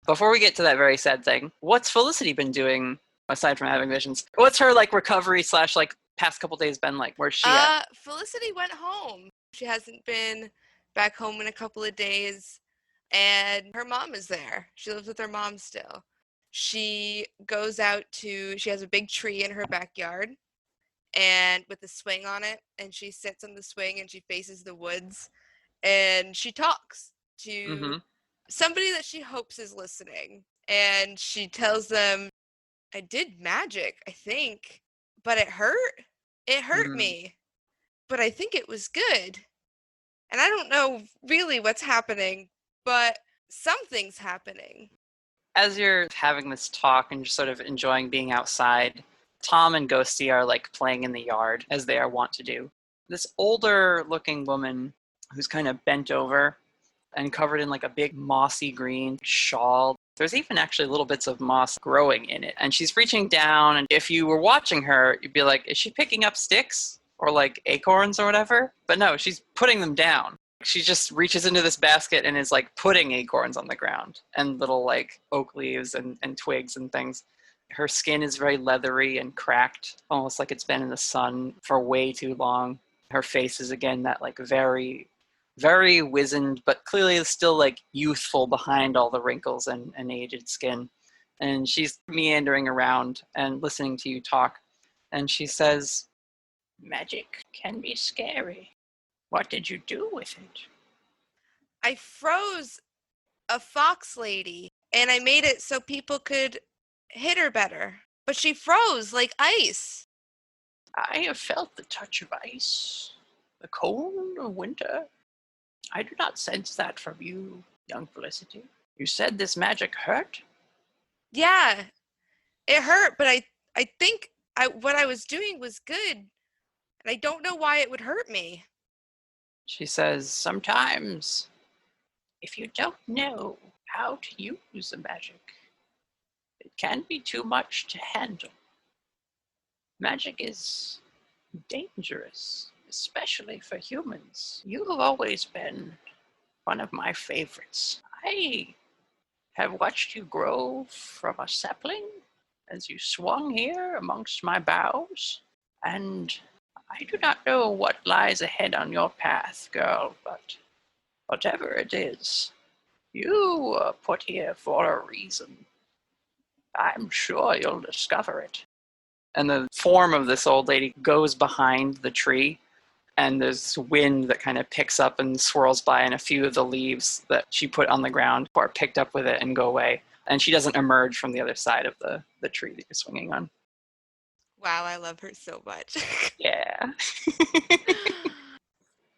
Before we get to that very sad thing, what's Felicity been doing aside from having visions? What's her like recovery / like past couple days been like? Where's she at? Felicity went home. She hasn't been back home in a couple of days, and her mom is there. She lives with her mom still. She goes out she has a big tree in her backyard, and with a swing on it, and she sits on the swing and she faces the woods. And she talks to somebody that she hopes is listening. And she tells them, I did magic, I think, but it hurt. It hurt me, but I think it was good. And I don't know really what's happening, but something's happening. As you're having this talk and just sort of enjoying being outside, Tom and Ghosty are like playing in the yard, as they are wont to do. This older looking woman who's kind of bent over and covered in like a big mossy green shawl. There's even actually little bits of moss growing in it. And she's reaching down, and if you were watching her, you'd be like, is she picking up sticks or like acorns or whatever? But no, she's putting them down. She just reaches into this basket and is like putting acorns on the ground and little like oak leaves and twigs and things. Her skin is very leathery and cracked, almost like it's been in the sun for way too long. Her face is again that like very wizened, but clearly still like youthful behind all the wrinkles and aged skin. And she's meandering around and listening to you talk. And she says, magic can be scary. What did you do with it? I froze a fox lady, and I made it so people could hit her better. But she froze like ice. I have felt the touch of ice, the cold of winter. I do not sense that from you, young Felicity. You said this magic hurt? Yeah, it hurt, but I think what I was doing was good, and I don't know why it would hurt me. She says, sometimes, if you don't know how to use the magic, it can be too much to handle. Magic is dangerous, especially for humans. You have always been one of my favorites. I have watched you grow from a sapling as you swung here amongst my boughs, and I do not know what lies ahead on your path, girl, but whatever it is, you are put here for a reason. I'm sure you'll discover it. And the form of this old lady goes behind the tree, and there's wind that kind of picks up and swirls by, and a few of the leaves that she put on the ground are picked up with it and go away. And she doesn't emerge from the other side of the tree that you're swinging on. Wow, I love her so much. Yeah.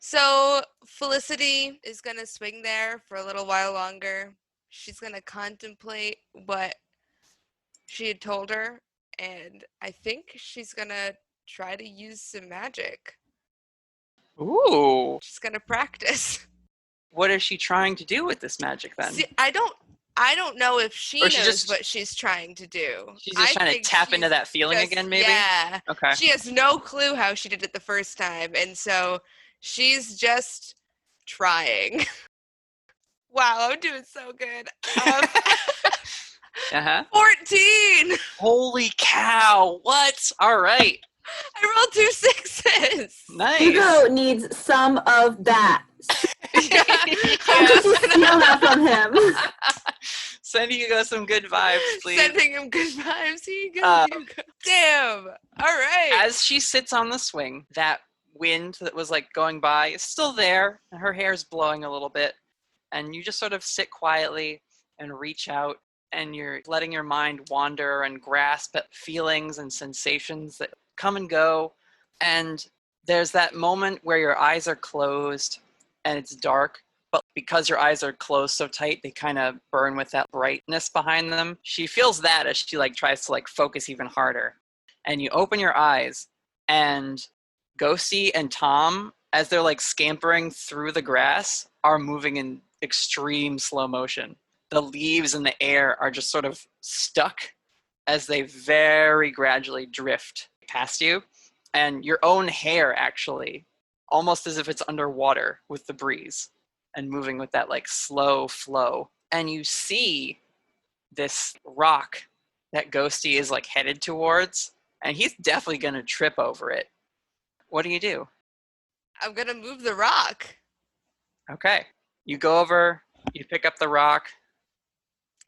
So Felicity is going to swing there for a little while longer. She's going to contemplate what she had told her, and I think she's going to try to use some magic. Ooh. She's going to practice. What is she trying to do with this magic then? See, I don't know if she knows what she's trying to do. She's just trying to tap into that feeling again, maybe? Yeah. Okay. She has no clue how she did it the first time, and so she's just trying. Wow, I'm doing so good. 14! Holy cow, what? All right. I rolled 2 6s. Nice. Hugo needs some of that. How could you steal that from him? Sending Hugo some good vibes, please. Sending him good vibes. Here you go, Hugo. Damn. All right. As she sits on the swing, that wind that was like going by is still there. And her hair's blowing a little bit. And you just sort of sit quietly and reach out and you're letting your mind wander and grasp at feelings and sensations that come and go. And there's that moment where your eyes are closed and it's dark, but because your eyes are closed so tight, they kind of burn with that brightness behind them. She feels that as she tries to focus even harder. And you open your eyes, and Ghosty and Tom, as they're scampering through the grass, are moving in extreme slow motion. The leaves in the air are just sort of stuck as they very gradually drift past you. And your own hair actually, almost as if it's underwater with the breeze and moving with that slow flow. And you see this rock that Ghosty is headed towards, and he's definitely going to trip over it. What do you do? I'm going to move the rock. Okay. You go over, you pick up the rock.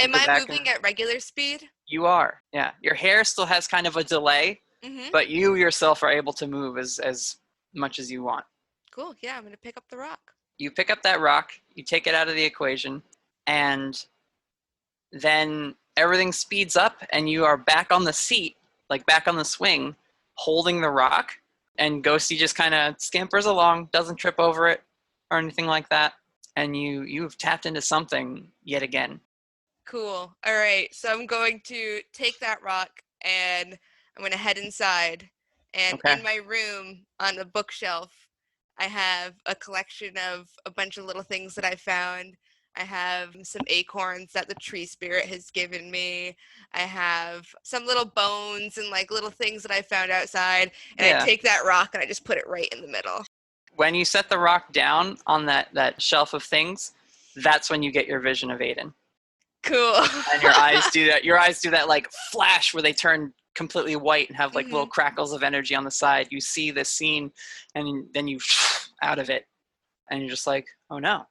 Am I moving at regular speed? You are, yeah. Your hair still has kind of a delay, but you yourself are able to move as much as you want. Cool, yeah, I'm going to pick up the rock. You pick up that rock, you take it out of the equation, and then everything speeds up, and you are back on the seat, back on the swing, holding the rock, and Ghosty just kind of scampers along, doesn't trip over it or anything like that, and you've tapped into something yet again. Cool. All right, so I'm going to take that rock, and I'm going to head inside, and in my room on the bookshelf, I have a collection of a bunch of little things that I found. I have some acorns that the tree spirit has given me. I have some little bones and little things that I found outside. And I take that rock and I just put it right in the middle. When you set the rock down on that shelf of things, that's when you get your vision of Aidan. Cool. And your eyes do that. Your eyes do that flash where they turn completely white and have little crackles of energy on the side. You see this scene, and then you out of it, and you're just oh no.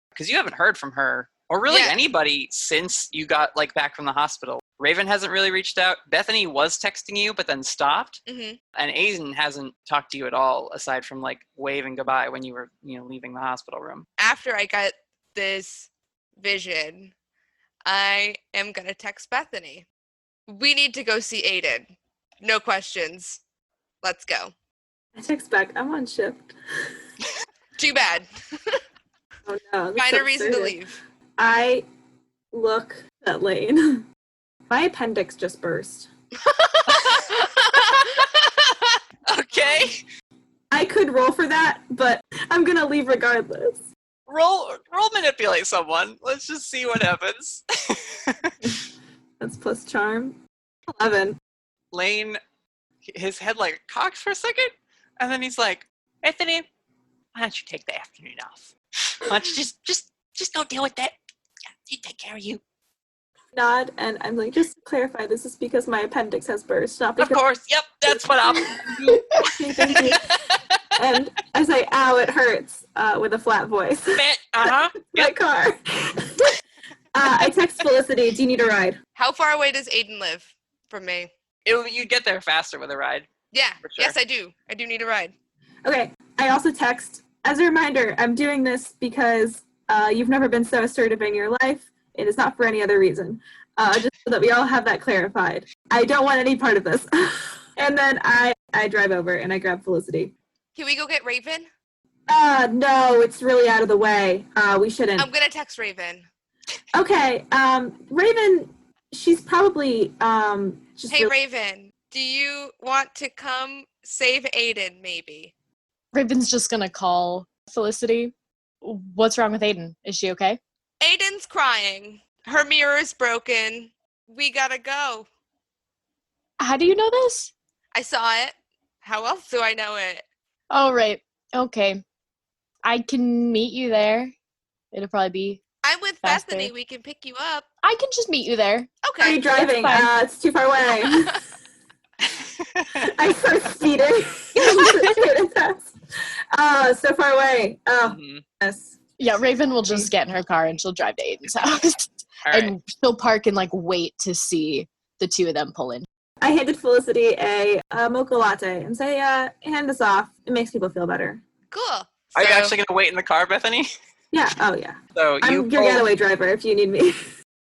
Because you haven't heard from her, or really anybody since you got back from the hospital. Raven hasn't really reached out. Bethany was texting you, but then stopped. And Aidan hasn't talked to you at all, aside from waving goodbye when you were leaving the hospital room. After I got this vision, I am gonna text Bethany. We need to go see Aidan. No questions. Let's go. I text back, I'm on shift. Too bad. Oh no. Find a reason to leave. I look at Lane. My appendix just burst. Okay. I could roll for that, but I'm gonna leave regardless. Roll manipulate someone. Let's just see what happens. That's plus charm. 11. Lane, his head cocks for a second, and then he's like, Anthony, why don't you take the afternoon off? Why don't you just go deal with that? You take care of you. Nod, and I'm just to clarify, this is because my appendix has burst, not because... Of course, yep, that's what I'm... Thank you. And I say, ow, it hurts, with a flat voice. Uh-huh. My car. I text Felicity, do you need a ride? How far away does Aidan live from me? You'd get there faster with a ride. Yeah, sure. Yes, I do. I do need a ride. Okay, I also text, as a reminder, I'm doing this because you've never been so assertive in your life. It is not for any other reason. Just so that we all have that clarified. I don't want any part of this. And then I drive over and I grab Felicity. Can we go get Raven? No, it's really out of the way. We shouldn't. I'm gonna text Raven. Okay, Raven, she's probably just... Hey, Raven, do you want to come save Aidan, maybe? Raven's just gonna call Felicity. What's wrong with Aidan? Is she okay? Aidan's crying. Her mirror is broken. We gotta go. How do you know this? I saw it. How else do I know it? Oh, right. Okay. I can meet you there. It'll probably be I'm with faster. Bethany. We can pick you up. I can just meet you there. Okay. Are you driving? It's too far away. I start speeding. So far away. Oh, yes. Yeah, Raven will just get in her car and she'll drive to Aidan's house. Right. And she'll park and wait to see the two of them pull in. I handed Felicity a mocha latte and say, hand this off. It makes people feel better. Cool. Are you actually going to wait in the car, Bethany? Yeah. Oh, yeah. So I'm your getaway driver if you need me.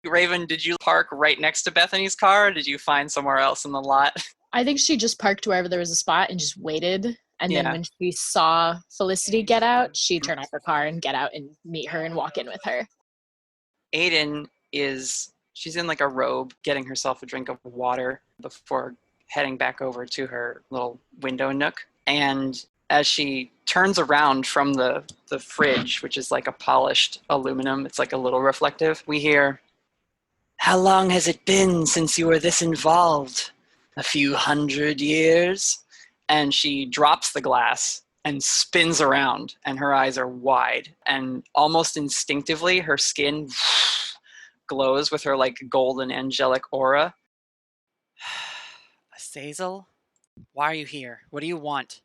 Raven, did you park right next to Bethany's car, or did you find somewhere else in the lot? I think she just parked wherever there was a spot and just waited. And then when she saw Felicity get out, she'd turn off her car and get out and meet her and walk in with her. Aidan she's in like a robe, getting herself a drink of water before heading back over to her little window nook. And as she turns around from the fridge, which is like a polished aluminum, it's like a little reflective, we hear, "How long has it been since you were this involved? A few 100 years?" And she drops the glass and spins around, and her eyes are wide. And almost instinctively, her skin glows with her like golden angelic aura. Azazel, why are you here? What do you want?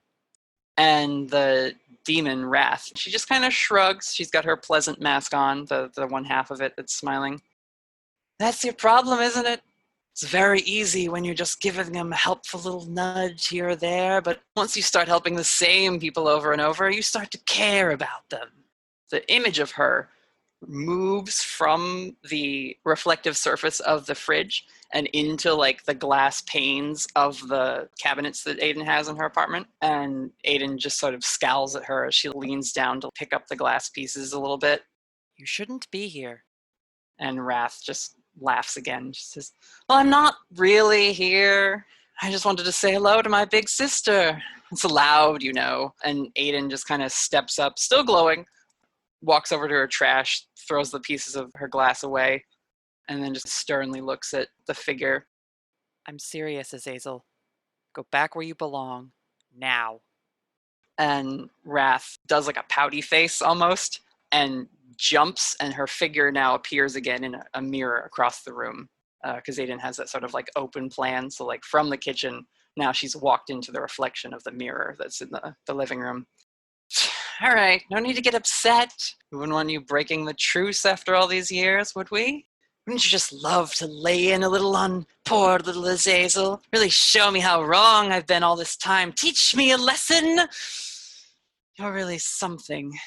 And the demon, Wrath, she just kind of shrugs. She's got her pleasant mask on, the one half of it that's smiling. "That's your problem, isn't it? It's very easy when you're just giving them a helpful little nudge here or there, but once you start helping the same people over and over, you start to care about them." The image of her moves from the reflective surface of the fridge and into like the glass panes of the cabinets that Aidan has in her apartment. And Aidan just sort of scowls at her as she leans down to pick up the glass pieces a little bit. "You shouldn't be here." And Wrath just laughs again. She says, "Well, I'm not really here. I just wanted to say hello to my big sister. It's allowed, you know." And Aidan just kind of steps up, still glowing, walks over to her trash, throws the pieces of her glass away, and then just sternly looks at the figure. "I'm serious, Azazel. Go back where you belong. Now." And Wrath does like a pouty face almost and jumps, and her figure now appears again in a mirror across the room, because Aidan has that sort of like open plan. So like from the kitchen, now she's walked into the reflection of the mirror that's in the living room. "All right, no need to get upset. We wouldn't want you breaking the truce after all these years, would we? Wouldn't you just love to lay in a little on poor little Azazel? Really show me how wrong I've been all this time. Teach me a lesson. You're really something,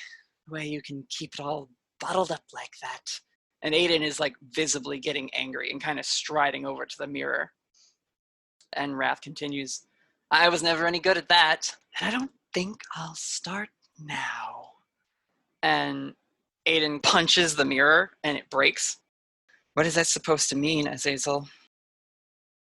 the way you can keep it all bottled up like that." And Aidan is like visibly getting angry and kind of striding over to the mirror. And Wrath continues, "I was never any good at that, and I don't think I'll start now." And Aidan punches the mirror and it breaks. "What is that supposed to mean, Azazel?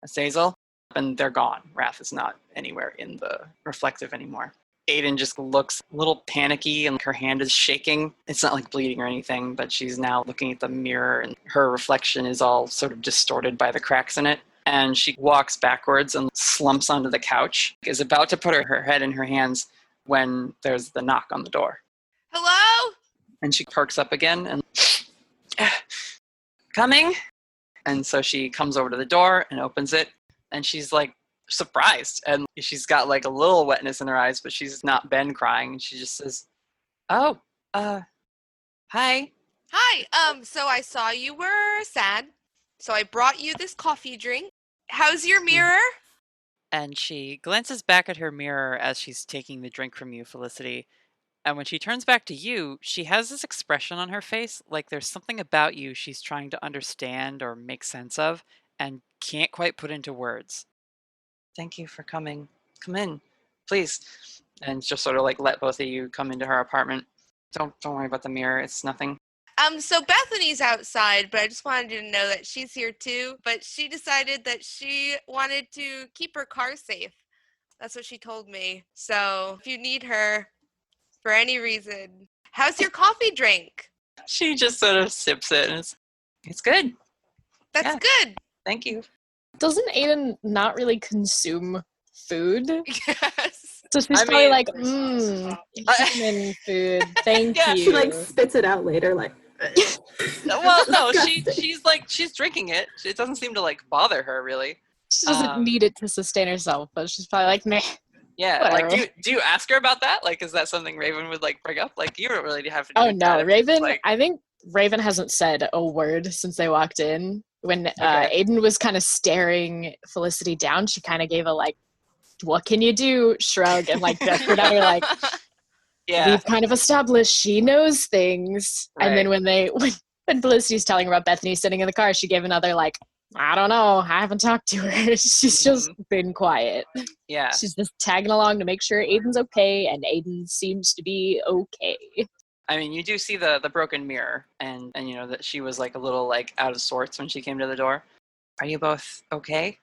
Azazel?" And they're gone. Wrath is not anywhere in the reflective anymore. Aidan just looks a little panicky and her hand is shaking. It's not like bleeding or anything, but she's now looking at the mirror and her reflection is all sort of distorted by the cracks in it. And she walks backwards and slumps onto the couch, is about to put her head in her hands when there's the knock on the door. "Hello?" And she perks up again and, "Coming?" And so she comes over to the door and opens it, and she's like surprised, and she's got like a little wetness in her eyes, but she's not been crying. And she just says, "Oh, hi." "Hi, so I saw you were sad, so I brought you this coffee drink. How's your mirror?" And she glances back at her mirror as she's taking the drink from you, Felicity. And when she turns back to you, she has this expression on her face like there's something about you she's trying to understand or make sense of and can't quite put into words. "Thank you for coming. Come in, please." And just sort of like let both of you come into her apartment. Don't worry about the mirror. It's nothing. So Bethany's outside, but I just wanted you to know that she's here too, but she decided that she wanted to keep her car safe. That's what she told me. So if you need her for any reason, how's your coffee drink? She just sort of sips it and it's good. That's good. Thank you. Doesn't Aidan not really consume food? Yes. So she's probably like, human food, thank you. She like spits it out later, like. Well, no, she's drinking it. It doesn't seem to like bother her really. She doesn't need it to sustain herself, but she's probably like, meh. Yeah, whatever. like do you ask her about that? Like, is that something Raven would like bring up? Like, you don't really have to. Oh no, Raven. Like... I think Raven hasn't said a word since they walked in. When Aidan was kind of staring Felicity down, she kind of gave a like, "What can you do?" shrug and like gestured at her like, yeah, we've kind of established she knows things. Right. And then when When Felicity's telling her about Bethany sitting in the car, she gave another, like, I don't know. I haven't talked to her. She's just been quiet. Yeah. She's just tagging along to make sure Aidan's okay, and Aidan seems to be okay. I mean, you do see the broken mirror, and you know that she was like a little like out of sorts when she came to the door. Are you both okay?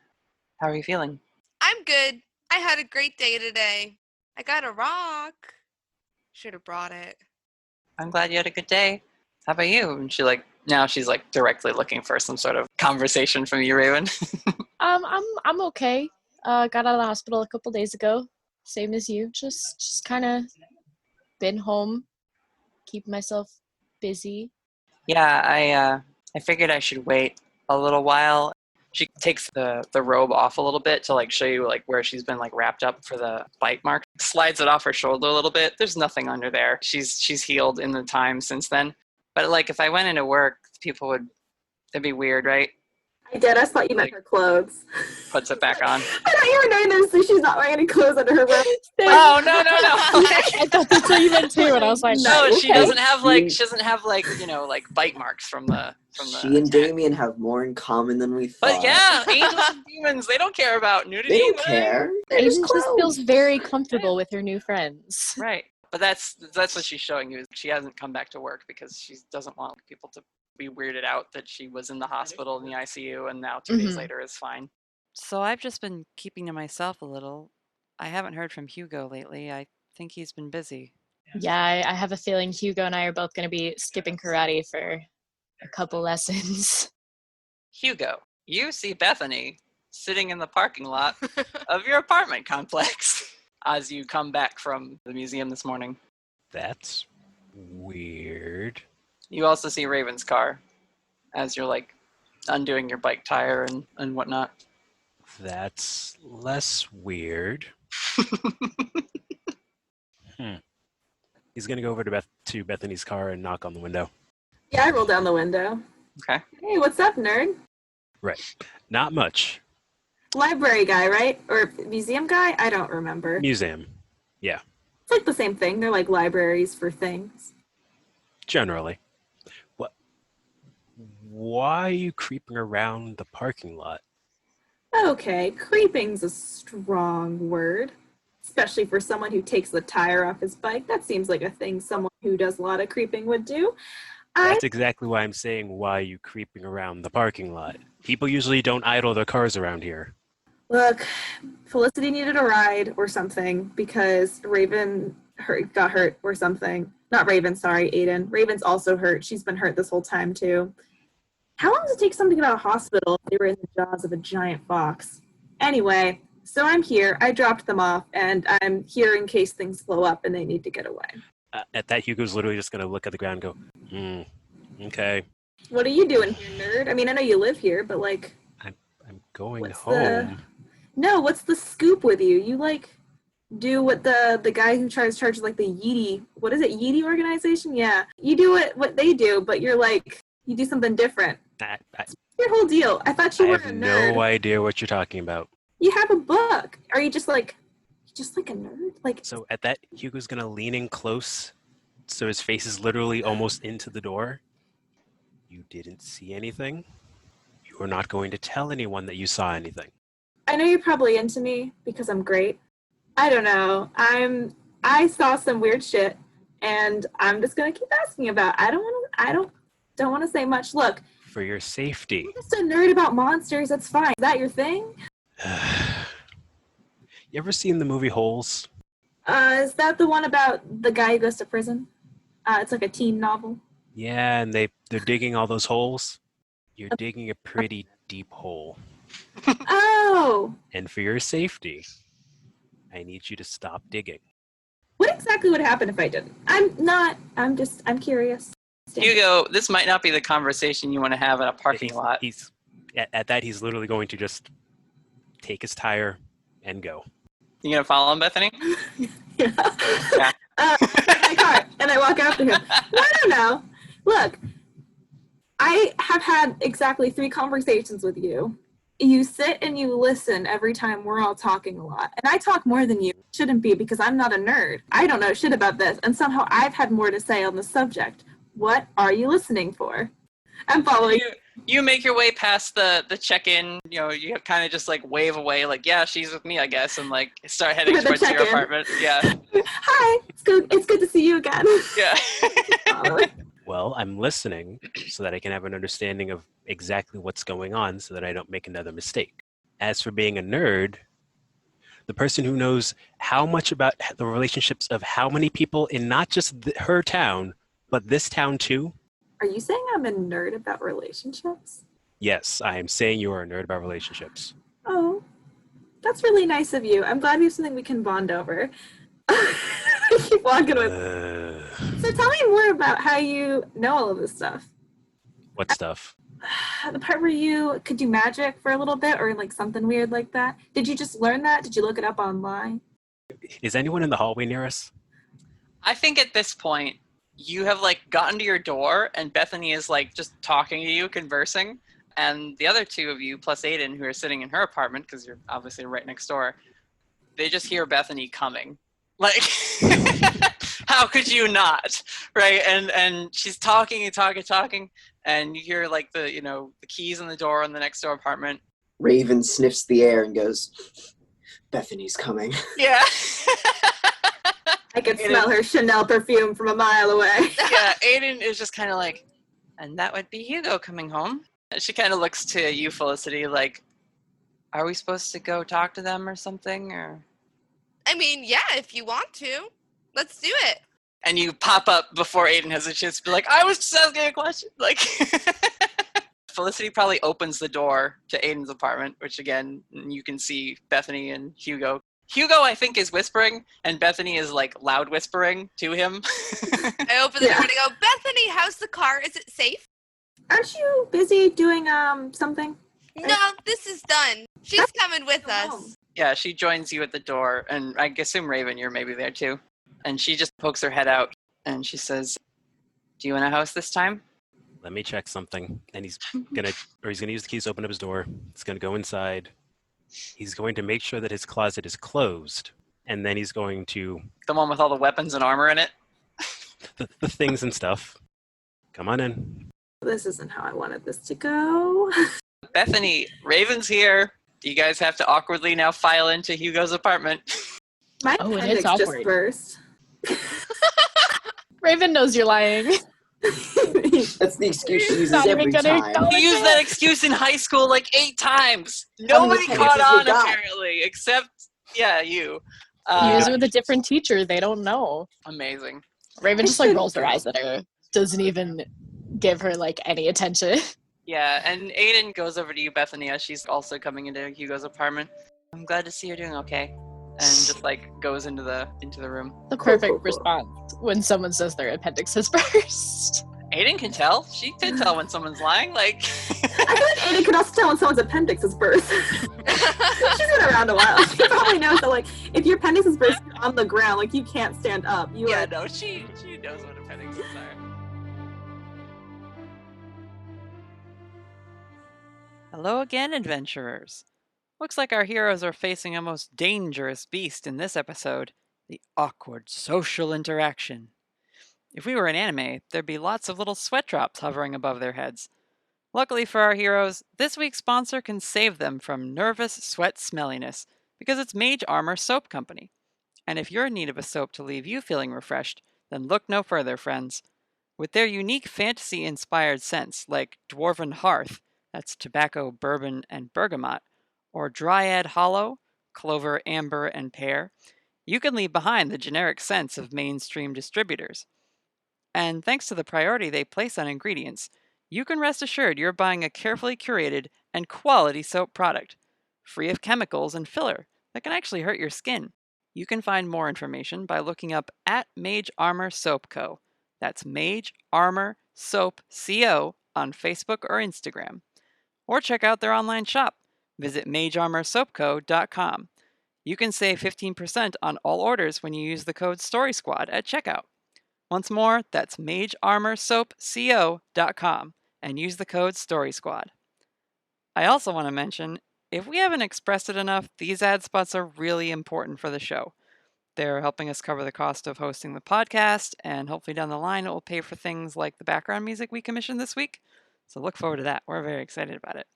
How are you feeling? I'm good. I had a great day today. I got a rock. Should have brought it. I'm glad you had a good day. How about you? And now she's like directly looking for some sort of conversation from you, Raven. I'm okay. Got out of the hospital a couple days ago. Same as you. Just kind of been home, keep myself busy. Yeah, I figured I should wait a little while. She takes the robe off a little bit to like show you like where she's been like wrapped up for the bite mark. Slides it off her shoulder a little bit. There's nothing under there. She's healed in the time since then. But like if I went into work, it'd be weird, right? I did. I thought you meant her clothes. Puts it back on. I thought you were knowing this, so she's not wearing any clothes under her robe. Oh no! I thought that's what you meant too, and I was like, no, okay. she doesn't have like like bite marks from the. She and Damien have more in common than we thought. But yeah, angels and demons, they don't care about nudity. They don't care. Aidan just feels very comfortable with her new friends. Right. But that's what she's showing you. She hasn't come back to work because she doesn't want people to be weirded out that she was in the hospital in the ICU and now 2 days later is fine. So I've just been keeping to myself a little. I haven't heard from Hugo lately. I think he's been busy. Yeah, I have a feeling Hugo and I are both going to be skipping karate for a couple lessons. Hugo, you see Bethany sitting in the parking lot of your apartment complex as you come back from the museum this morning. That's weird. You also see Raven's car as you're like undoing your bike tire and whatnot. That's less weird. He's gonna go over to Bethany's car and knock on the window. Yeah, I roll down the window. Okay. Hey, what's up, nerd? Right. Not much. Library guy, right? Or museum guy? I don't remember. Museum. Yeah. It's like the same thing. They're like libraries for things. Generally. What? Why are you creeping around the parking lot? Okay, creeping's a strong word. Especially for someone who takes the tire off his bike. That seems like a thing someone who does a lot of creeping would do. That's exactly why I'm saying why are you creeping around the parking lot. People usually don't idle their cars around here. Look, Felicity needed a ride or something because Raven got hurt or something. Not Raven, sorry, Aidan. Raven's also hurt. She's been hurt this whole time too. How long does it take someone to get out of hospital if they were in the jaws of a giant fox? Anyway, so I'm here. I dropped them off, and I'm here in case things blow up and they need to get away. At that, Hugo's literally just going to look at the ground and go, okay. What are you doing here, nerd? I mean, I know you live here, but like... I'm going home. No, what's the scoop with you? You like do what the guy who tries to charge like the Yeetie, what is it, Yeetie organization? Yeah. You do what they do, but you're like, you do something different. Your whole deal. I thought you were a nerd. I have no idea what you're talking about. You have a book. Are you just like a nerd? Like. So at that, Hugo's gonna lean in close, so his face is literally almost into the door. You didn't see anything. You are not going to tell anyone that you saw anything. I know you're probably into me because I'm great. I don't know. I saw some weird shit, and I'm just gonna keep asking about. I don't want to say much. Look. For your safety. I'm just a nerd about monsters. That's fine. Is that your thing? You ever seen the movie Holes? Is that the one about the guy who goes to prison? It's like a teen novel. Yeah, and they're digging all those holes. You're digging a pretty deep hole. Oh! And for your safety, I need you to stop digging. What exactly would happen if I didn't? I'm curious. Hugo, this might not be the conversation you want to have in a parking lot. At that, he's literally going to just take his tire and go. You gonna follow him, Bethany? Yeah. My car, and I walk after him. No, I don't know. Look, I have had exactly 3 conversations with you. You sit and you listen every time we're all talking a lot. And I talk more than you. Shouldn't be because I'm not a nerd. I don't know shit about this. And somehow I've had more to say on the subject. What are you listening for? I'm following. You make your way past the check-in. You know, you kind of just like wave away, like, yeah, she's with me, I guess, and like start heading towards your apartment. Yeah. Hi, it's good to see you again. Yeah. Well, I'm listening so that I can have an understanding of exactly what's going on so that I don't make another mistake. As for being a nerd, the person who knows how much about the relationships of how many people in not just her town, but this town too. Are you saying I'm a nerd about relationships? Yes, I am saying you are a nerd about relationships. Oh, that's really nice of you. I'm glad we have something we can bond over. Keep walking with. So tell me more about how you know all of this stuff. What stuff? The part where you could do magic for a little bit or like something weird like that. Did you just learn that? Did you look it up online? Is anyone in the hallway near us? I think at this point, you have like gotten to your door and Bethany is like just talking to you, conversing. And the other two of you, plus Aidan, who are sitting in her apartment, because you're obviously right next door, they just hear Bethany coming. Like, how could you not? Right? And she's talking, and you hear like the keys on the door in the next door apartment. Raven sniffs the air and goes, Bethany's coming. Yeah. I could smell her Chanel perfume from a mile away. Yeah, Aidan is just kind of like, and that would be Hugo coming home. And she kind of looks to you, Felicity, like, are we supposed to go talk to them or something? Or I mean, yeah, if you want to. Let's do it. And you pop up before Aidan has a chance to be like, I was just asking a question. Like, Felicity probably opens the door to Aidan's apartment, which again, you can see Bethany and Hugo. Hugo, I think, is whispering, and Bethany is like loud whispering to him. I open the door and I go, Bethany, how's the car? Is it safe? Aren't you busy doing something? No, this is done. She's coming with us. Yeah, she joins you at the door, and I assume, Raven, you're maybe there too. And she just pokes her head out, and she says, do you want a house this time? Let me check something. And he's gonna use the keys to open up his door. He's gonna go inside. He's going to make sure that his closet is closed, and then he's going to... The one with all the weapons and armor in it? the things and stuff. Come on in. This isn't how I wanted this to go. Bethany, Raven's here. You guys have to awkwardly now file into Hugo's apartment. My appendix just burst. Raven knows you're lying. That's the excuse she uses every time. He used that excuse in high school like 8 times. Nobody caught on, apparently, except, you. He used it with a different teacher. They don't know. Amazing. Raven just like rolls her eyes at her. Doesn't even give her like any attention. Yeah, and Aidan goes over to you, Bethany, as she's also coming into Hugo's apartment. I'm glad to see you're doing okay. And just like goes into the room. The perfect response when someone says their appendix has burst. Aidan can tell. She can tell when someone's lying. Like, I feel like Aidan can also tell when someone's appendix is burst. She's been around a while. She probably knows that, like, if your appendix is burst on the ground, like, you can't stand up. No, she knows what appendixes are. Hello again, adventurers. Looks like our heroes are facing a most dangerous beast in this episode, the awkward social interaction. If we were an anime, there'd be lots of little sweat drops hovering above their heads. Luckily for our heroes, this week's sponsor can save them from nervous sweat smelliness, because it's Mage Armor Soap Company. And if you're in need of a soap to leave you feeling refreshed, then look no further, friends. With their unique fantasy-inspired scents, like Dwarven Hearth, that's tobacco, bourbon, and bergamot, or Dryad Hollow, clover, amber, and pear, you can leave behind the generic scents of mainstream distributors. And thanks to the priority they place on ingredients, you can rest assured you're buying a carefully curated and quality soap product, free of chemicals and filler that can actually hurt your skin. You can find more information by looking up at Mage Armor Soap Co. That's Mage Armor Soap Co. on Facebook or Instagram. Or check out their online shop. Visit magearmorsoapco.com. You can save 15% on all orders when you use the code StorySquad at checkout. Once more, that's magearmorsoapco.com and use the code StorySquad. I also want to mention, if we haven't expressed it enough, these ad spots are really important for the show. They're helping us cover the cost of hosting the podcast, and hopefully down the line it will pay for things like the background music we commissioned this week. So look forward to that. We're very excited about it.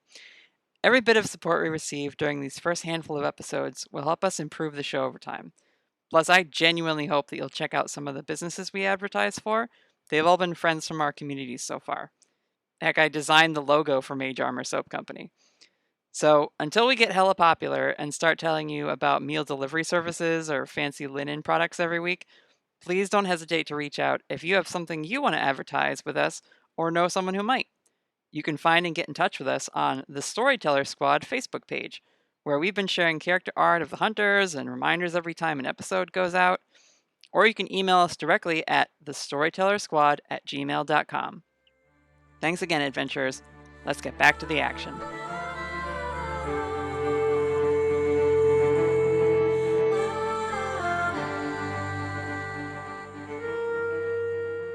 Every bit of support we receive during these first handful of episodes will help us improve the show over time. Plus, I genuinely hope that you'll check out some of the businesses we advertise for. They've all been friends from our communities so far. Heck, I designed the logo for Mage Armor Soap Company. So, until we get hella popular and start telling you about meal delivery services or fancy linen products every week, please don't hesitate to reach out if you have something you want to advertise with us or know someone who might. You can find and get in touch with us on the Storyteller Squad Facebook page, where we've been sharing character art of the hunters and reminders every time an episode goes out. Or you can email us directly at thestorytellersquad@gmail.com. Thanks again, adventurers. Let's get back to the action.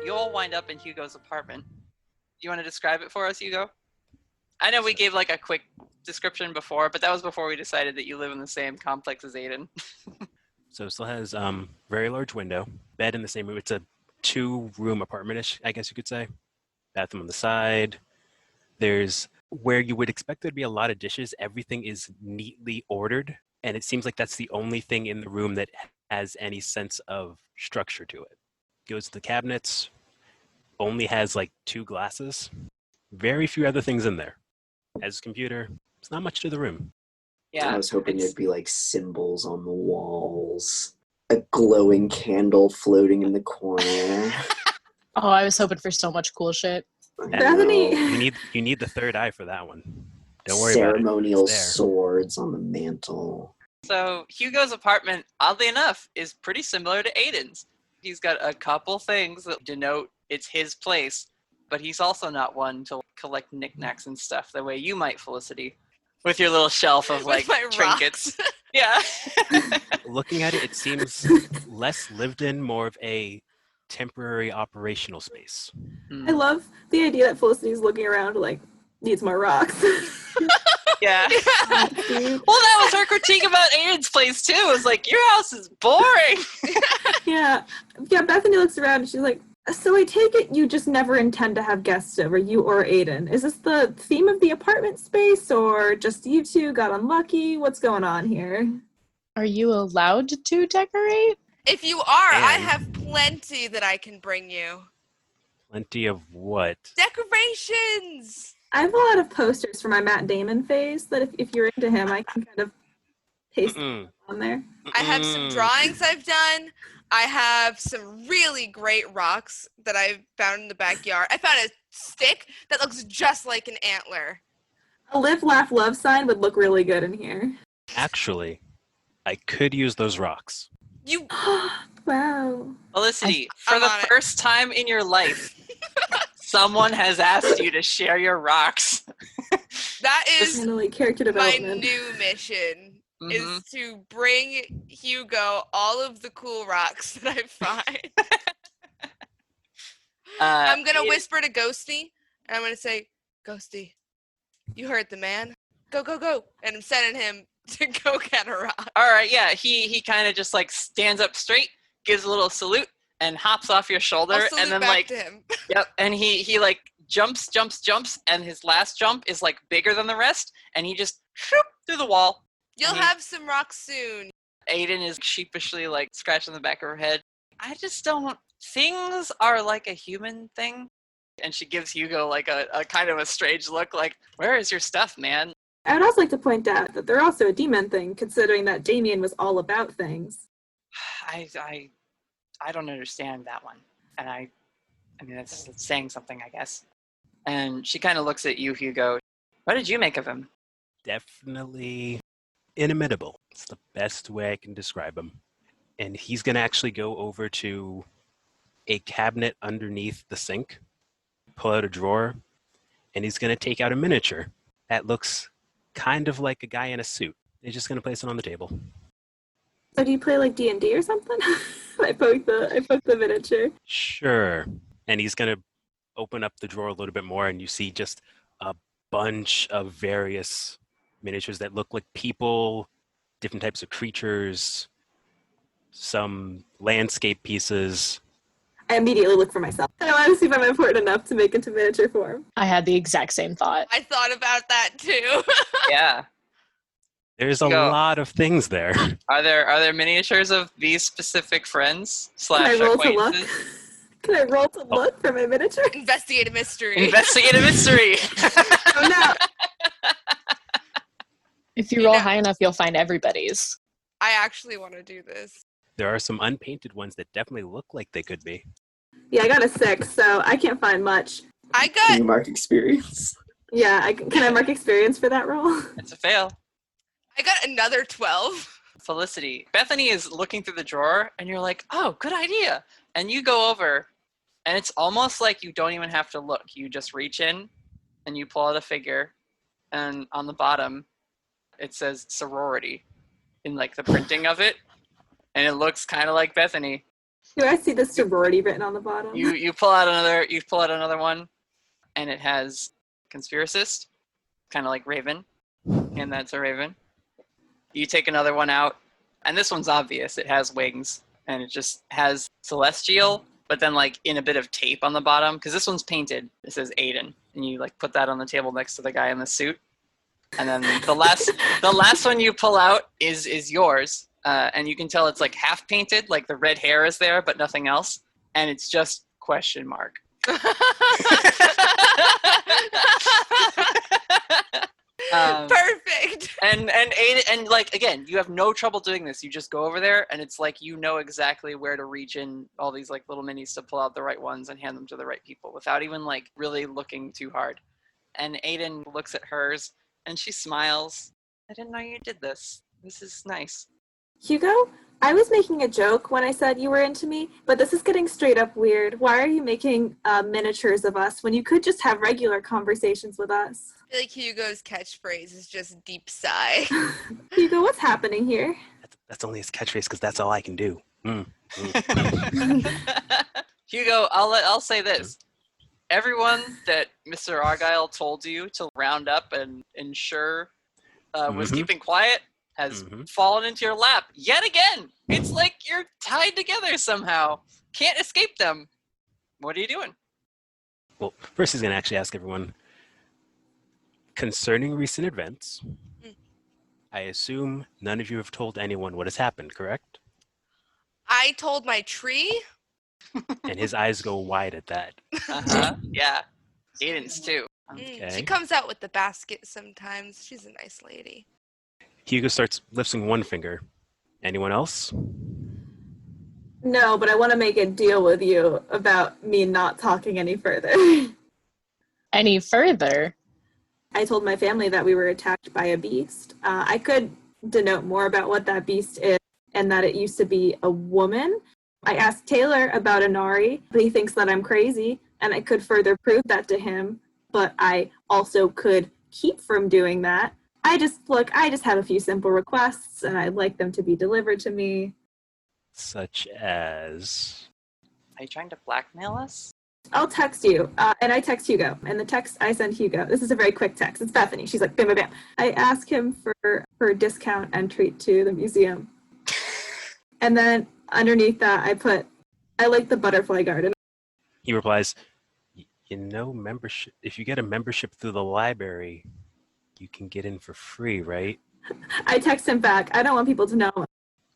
You all wind up in Hugo's apartment. You want to describe it for us, Hugo? I know we gave like a quick description before, but that was before we decided that you live in the same complex as Aidan. So it still has very large window, bed in the same room. It's a 2-room apartment-ish, I guess you could say. Bathroom on the side. There's where you would expect there to be a lot of dishes. Everything is neatly ordered, and it seems like that's the only thing in the room that has any sense of structure to it. Goes to the cabinets, only has like 2 glasses. Very few other things in there. Has a computer. There's not much to the room. Yeah, I was hoping there'd be like symbols on the walls, a glowing candle floating in the corner. Oh, I was hoping for so much cool shit. Bethany. You need the third eye for that one. Don't worry about it. Ceremonial It's there. swords on the mantle. So Hugo's apartment, oddly enough, is pretty similar to Aidan's. He's got a couple things that denote it's his place, but he's also not one to collect knickknacks and stuff the way you might, Felicity, with your little shelf of like my trinkets. Yeah. Looking at it, it seems less lived in, more of a temporary operational space. I love the idea that Felicity's looking around like, needs more rocks. Yeah. Well, that was her critique about Aidan's place too. It was like, your house is boring. Yeah. Bethany looks around and she's like, so I take it you just never intend to have guests over, you or Aidan. Is this the theme of the apartment space, or just you two got unlucky? What's going on here? Are you allowed to decorate? If you are, I And- have plenty that I can bring you. Plenty of what? Decorations! I have a lot of posters for my Matt Damon phase that if you're into him, I can kind of paste them on there. I have some drawings I've done. I have some really great rocks that I found in the backyard. I found a stick that looks just like an antler. A live, laugh, love sign would look really good in here. Actually, I could use those rocks. You Wow. Felicity, for I'm the on it. first time in your life, someone has asked you to share your rocks. that is Finally, character my development. new mission. Mhm. Is to bring Hugo all of the cool rocks that I find. I'm gonna whisper to Ghosty, and I'm gonna say, Ghosty, you heard the man. Go, go, go. And I'm sending him to go get a rock. All right, yeah, he kind of just like stands up straight, gives a little salute, and hops off your shoulder, I'll salute and then back like, to him. yep, and he like jumps, and his last jump is like bigger than the rest, and he just shoop through the wall. You'll have some rocks soon. Aidan is sheepishly like scratching the back of her head. I just don't. Things are like a human thing. And she gives Hugo like a kind of a strange look, like, where is your stuff, man? I would also like to point out that they're also a demon thing, considering that Damien was all about things. I don't understand that one. And I mean, that's saying something, I guess. And she kind of looks at you, Hugo. What did you make of him? Definitely inimitable. It's the best way I can describe him. And he's going to actually go over to a cabinet underneath the sink, pull out a drawer, and he's going to take out a miniature that looks kind of like a guy in a suit. He's just going to place it on the table. So do you play like D&D or something? I poked the miniature. Sure. And he's going to open up the drawer a little bit more, and you see just a bunch of various miniatures that look like people, different types of creatures, some landscape pieces. I immediately look for myself. I want to see if I'm important enough to make into miniature form. I had the exact same thought. I thought about that too. Yeah. There's a Go. lot of things there. Are there miniatures of these specific friends Can I / roll to look? acquaintances? Can I roll to look for my miniature? Investigate a mystery. Investigate a mystery. Oh no. If you roll high enough, you'll find everybody's. I actually want to do this. There are some unpainted ones that definitely look like they could be. Yeah, I got a 6, so I can't find much. I Can got you mark experience? Yeah, can I mark experience for that roll? It's a fail. another 12. Felicity. Bethany is looking through the drawer, and you're like, oh, good idea. And you go over, and it's almost like you don't even have to look. You just reach in, and you pull out a figure, and on the bottom, it says sorority in like the printing of it, and it looks kind of like Bethany. Do I see the sorority written on the bottom? You pull out another one, and it has conspiracist, kind of like Raven, and that's a Raven. You take another one out, and this one's obvious. It has wings, and it just has celestial, but then like in a bit of tape on the bottom, because this one's painted. It says Aidan, and you like put that on the table next to the guy in the suit. And then the last one you pull out is yours, and you can tell it's like half painted, like the red hair is there, but nothing else, and it's just question mark. Perfect. And like again, you have no trouble doing this. You just go over there, and it's like you know exactly where to reach in all these like little minis to pull out the right ones and hand them to the right people without even like really looking too hard. And Aidan looks at hers, and she smiles. I didn't know you did this. This is nice. Hugo, I was making a joke when I said you were into me, but this is getting straight up weird. Why are you making miniatures of us when you could just have regular conversations with us? I feel like Hugo's catchphrase is just deep sigh. Hugo, what's happening here? That's only his catchphrase because that's all I can do. Hugo, I'll say this. Everyone that Mr. Argyle told you to round up and ensure was keeping quiet has fallen into your lap yet again. It's like you're tied together somehow. Can't escape them. What are you doing? Well, first he's going to actually ask everyone, concerning recent events, I assume none of you have told anyone what has happened, correct? I told my tree. And his eyes go wide at that. Yeah. Aiden's too. Okay. She comes out with the basket sometimes. She's a nice lady. Hugo starts lifting one finger. Anyone else? No, but I want to make a deal with you about me not talking any further. Any further? I told my family that we were attacked by a beast. I could denote more about what that beast is and that it used to be a woman. I asked Taylor about Inari, but he thinks that I'm crazy, and I could further prove that to him, but I also could keep from doing that. I just have a few simple requests, and I'd like them to be delivered to me. Such as? Are you trying to blackmail us? I'll text you, and I text Hugo, and the text I send Hugo, this is a very quick text. It's Bethany. She's like, bam, bam, bam. I ask him for discount entry to the museum. And then underneath that, I put, I like the butterfly garden. He replies, you know, membership. If you get a membership through the library, you can get in for free, right? I text him back. I don't want people to know.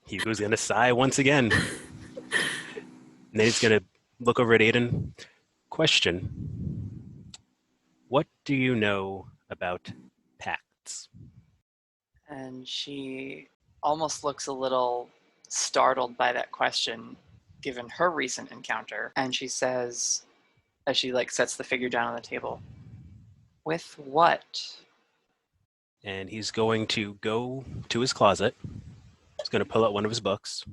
Hugo's going to sigh once again. And then he's going to look over at Aidan. Question. What do you know about pacts? And she almost looks a little startled by that question, given her recent encounter. And she says, as she like sets the figure down on the table, with what? And he's going to go to his closet. He's going to pull out one of his books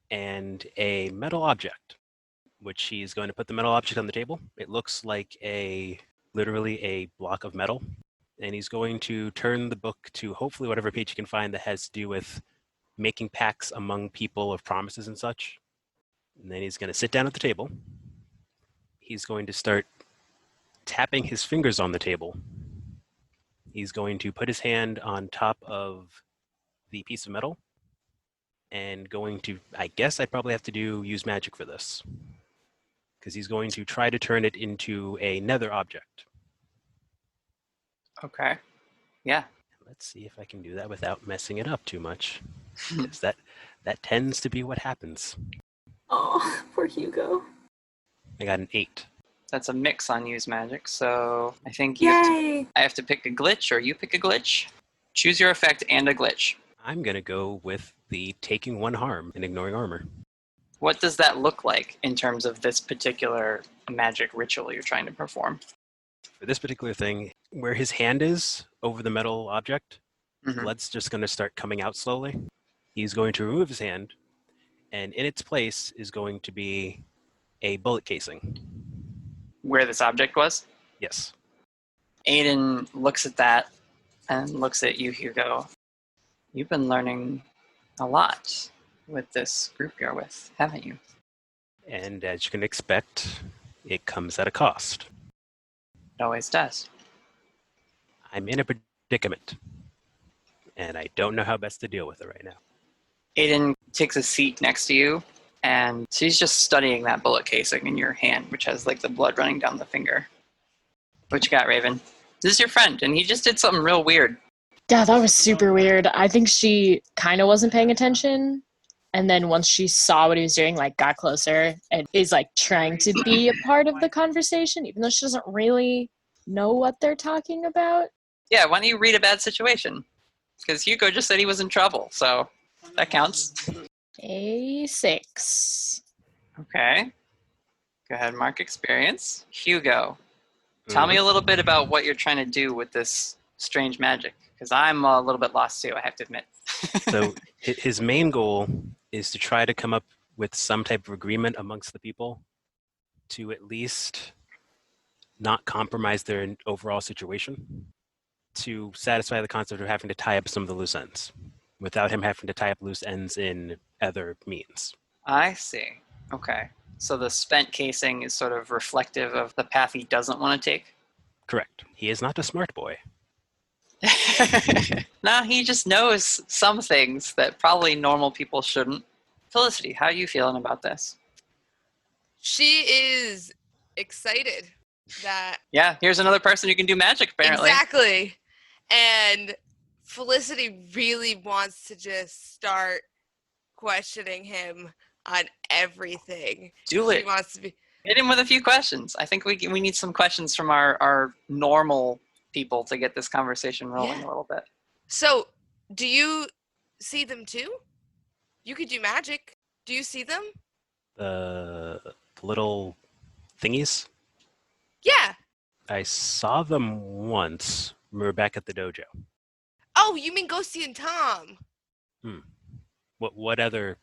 and a metal object, which he's going to put the metal object on the table. It looks like literally a block of metal. And he's going to turn the book to hopefully whatever page he can find that has to do with making pacts among people of promises and such. And then he's going to sit down at the table. He's going to start tapping his fingers on the table. He's going to put his hand on top of the piece of metal and going to, I guess I'd probably have to use magic for this. because he's going to try to turn it into a nether object. Okay. Yeah. Let's see if I can do that without messing it up too much, because that tends to be what happens. Oh, poor Hugo. I got an 8. That's a mix on use magic, so I think Yay! I have to pick a glitch, or you pick a glitch. Choose your effect and a glitch. I'm going to go with the taking 1 harm and ignoring armor. What does that look like in terms of this particular magic ritual you're trying to perform? For this particular thing, where his hand is over the metal object, blood's just going to start coming out slowly. He's going to remove his hand, and in its place is going to be a bullet casing. Where this object was? Yes. Aidan looks at that and looks at you, Hugo. You've been learning a lot with this group you're with, haven't you? And as you can expect, it comes at a cost. It always does. I'm in a predicament, and I don't know how best to deal with it right now. Aidan takes a seat next to you, and she's just studying that bullet casing in your hand, which has like the blood running down the finger. What you got, Raven? This is your friend, and he just did something real weird. Yeah, that was super weird. I think she kind of wasn't paying attention. And then once she saw what he was doing, like, got closer and is, like, trying to be a part of the conversation, even though she doesn't really know what they're talking about. Yeah, why don't you read a bad situation? Because Hugo just said he was in trouble, so that counts. A 6. Okay. Go ahead, mark experience. Hugo, tell me a little bit about what you're trying to do with this strange magic, because I'm a little bit lost too, I have to admit. So his main goal is to try to come up with some type of agreement amongst the people to at least not compromise their overall situation, to satisfy the concept of having to tie up some of the loose ends without him having to tie up loose ends in other means. I see. Okay. So the spent casing is sort of reflective of the path he doesn't want to take? Correct. He is not a smart boy. No, he just knows some things that probably normal people shouldn't. Felicity, how are you feeling about this? She is excited that... Yeah, here's another person who can do magic, apparently. Exactly. And Felicity really wants to just start questioning him on everything. Do it. She wants to be... Hit him with a few questions. I think we need some questions from our normal people to get this conversation rolling a little bit. So, do you see them too? You could do magic. Do you see them? The little thingies? Yeah. I saw them once. We were back at the dojo. Oh, you mean Ghosty and Tom? What other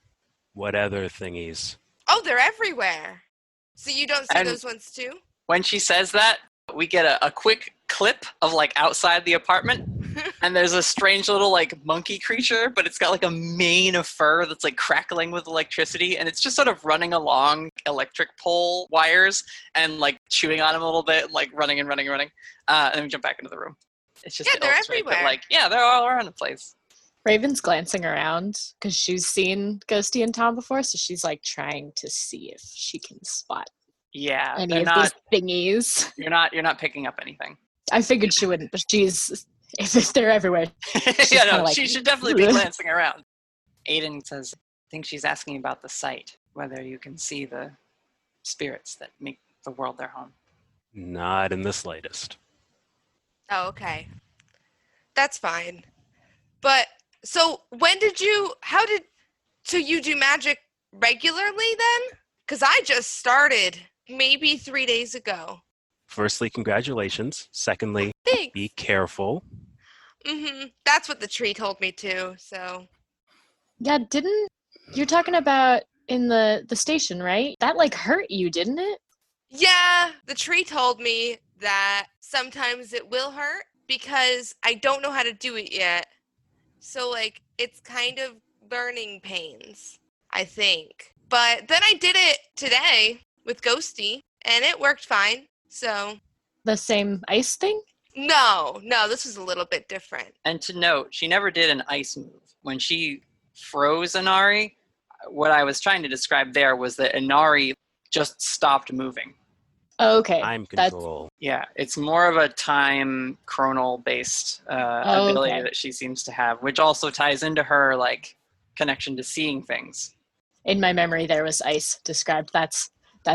thingies? Oh, they're everywhere. So you don't see those ones too? When she says that, we get a quick clip of like outside the apartment, and there's a strange little like monkey creature, but it's got like a mane of fur that's like crackling with electricity, and it's just sort of running along electric pole wires and like chewing on him a little bit, like running. And then we jump back into the room. It's just they're everywhere. That, like, yeah, they're all around the place. Raven's glancing around because she's seen Ghosty and Tom before, so she's like trying to see if she can spot any of these thingies. You're not picking up anything. I figured she wouldn't, but if they're everywhere. Yeah, no, she should definitely be glancing around. Aidan says, I think she's asking about the site, whether you can see the spirits that make the world their home. Not in the slightest. Oh, okay. That's fine. But, so so you do magic regularly then? Because I just started maybe 3 days ago. Firstly, congratulations. Secondly, Thanks. Be careful. That's what the tree told me too, so. Yeah, you're talking about in the station, right? That like hurt you, didn't it? Yeah, the tree told me that sometimes it will hurt because I don't know how to do it yet. So like, it's kind of learning pains, I think. But then I did it today with Ghosty, and it worked fine, so. The same ice thing? No, this was a little bit different. And to note, she never did an ice move. When she froze Inari, what I was trying to describe there was that Inari just stopped moving. Okay. Time control. Yeah, it's more of a time chronal based ability that she seems to have, which also ties into her like connection to seeing things. In my memory, there was ice described. That's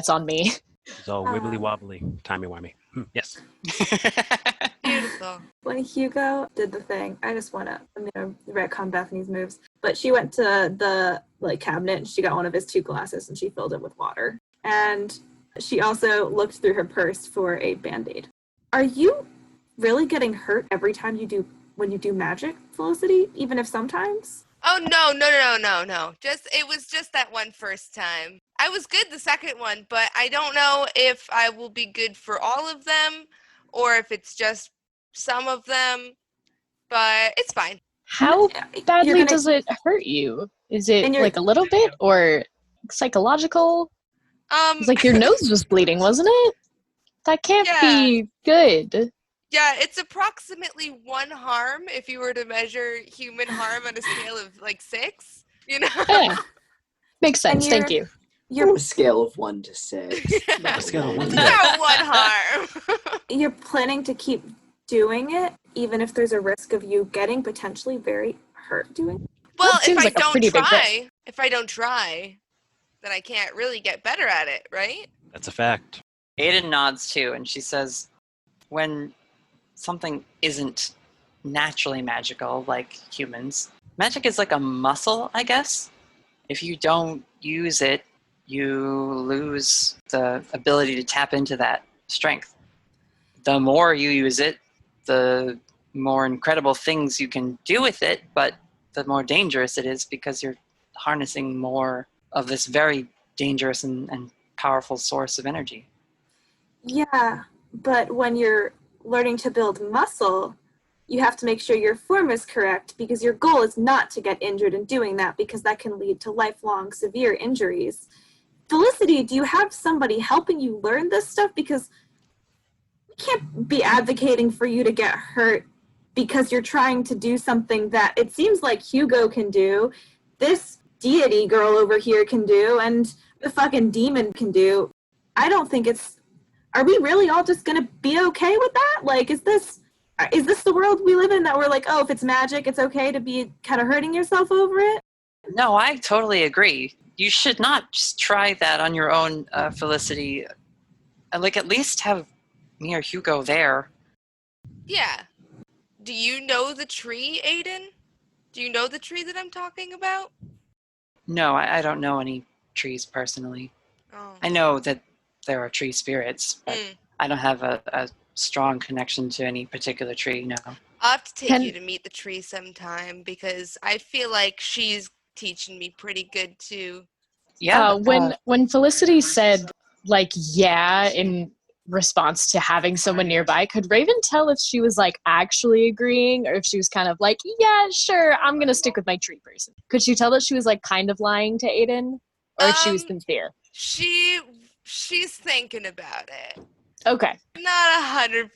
on me. It's all wibbly wobbly, timey wimey. Yes. Beautiful. When Hugo did the thing, I'm gonna retcon Bethany's moves, but she went to the cabinet and she got one of his 2 glasses and she filled it with water. And she also looked through her purse for a Band-Aid. Are you really getting hurt every time when you do magic, Felicity? Even if sometimes? Oh, no. It was just that one first time. I was good the second one, but I don't know if I will be good for all of them or if it's just some of them, but it's fine. How badly does it hurt you? Is it like a little bit or psychological? It's like your nose was bleeding, wasn't it? That can't be good. Yeah, it's approximately 1 harm if you were to measure human harm on a scale of 6, you know? Yeah. Makes sense, thank you. You're a scale of 1 to 6. A scale of 1 to 6. Not 1 harm. You're planning to keep doing it, even if there's a risk of you getting potentially very hurt doing it? Well, if I don't try, then I can't really get better at it, right? That's a fact. Aidan nods too, and she says, when something isn't naturally magical like humans, magic is like a muscle, I guess. If you don't use it, you lose the ability to tap into that strength. The more you use it, the more incredible things you can do with it, but the more dangerous it is because you're harnessing more of this very dangerous and powerful source of energy. Yeah, but when you're learning to build muscle, you have to make sure your form is correct because your goal is not to get injured in doing that because that can lead to lifelong severe injuries. Felicity, do you have somebody helping you learn this stuff? Because we can't be advocating for you to get hurt because you're trying to do something that it seems like Hugo can do, this deity girl over here can do, and the fucking demon can do. I don't think are we really all just gonna be okay with that? Like, is this the world we live in that we're like, oh, if it's magic, it's okay to be kind of hurting yourself over it? No, I totally agree. You should not just try that on your own, Felicity. At least have me or Hugo there. Yeah. Do you know the tree, Aidan? Do you know the tree that I'm talking about? No, I don't know any trees personally. Oh. I know that there are tree spirits, but I don't have a strong connection to any particular tree, no. I'll have to take you to meet the tree sometime because I feel like she's teaching me pretty good too. Yeah. When Felicity said, in response to having someone nearby, could Raven tell if she was actually agreeing or if she was kind of yeah, sure, I'm gonna stick with my tree person? Could she tell that she was kind of lying to Aidan, or if she was sincere? She's thinking about it. Okay. Not 100%.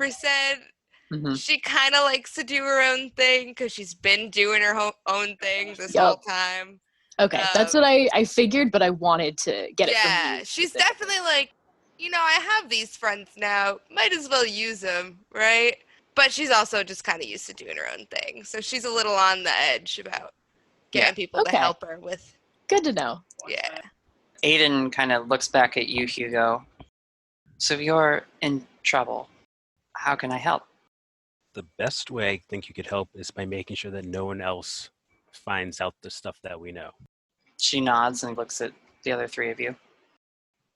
Mm-hmm. She kind of likes to do her own thing because she's been doing her own thing this whole time. Okay, that's what I figured, but I wanted to get it from you. Yeah, she's definitely I have these friends now. Might as well use them, right? But she's also just kind of used to doing her own thing. So she's a little on the edge about getting people to help her with. Good to know. Yeah. Aidan kind of looks back at you, Hugo. So if you're in trouble, how can I help? The best way I think you could help is by making sure that no one else finds out the stuff that we know. She nods and looks at the other 3 of you.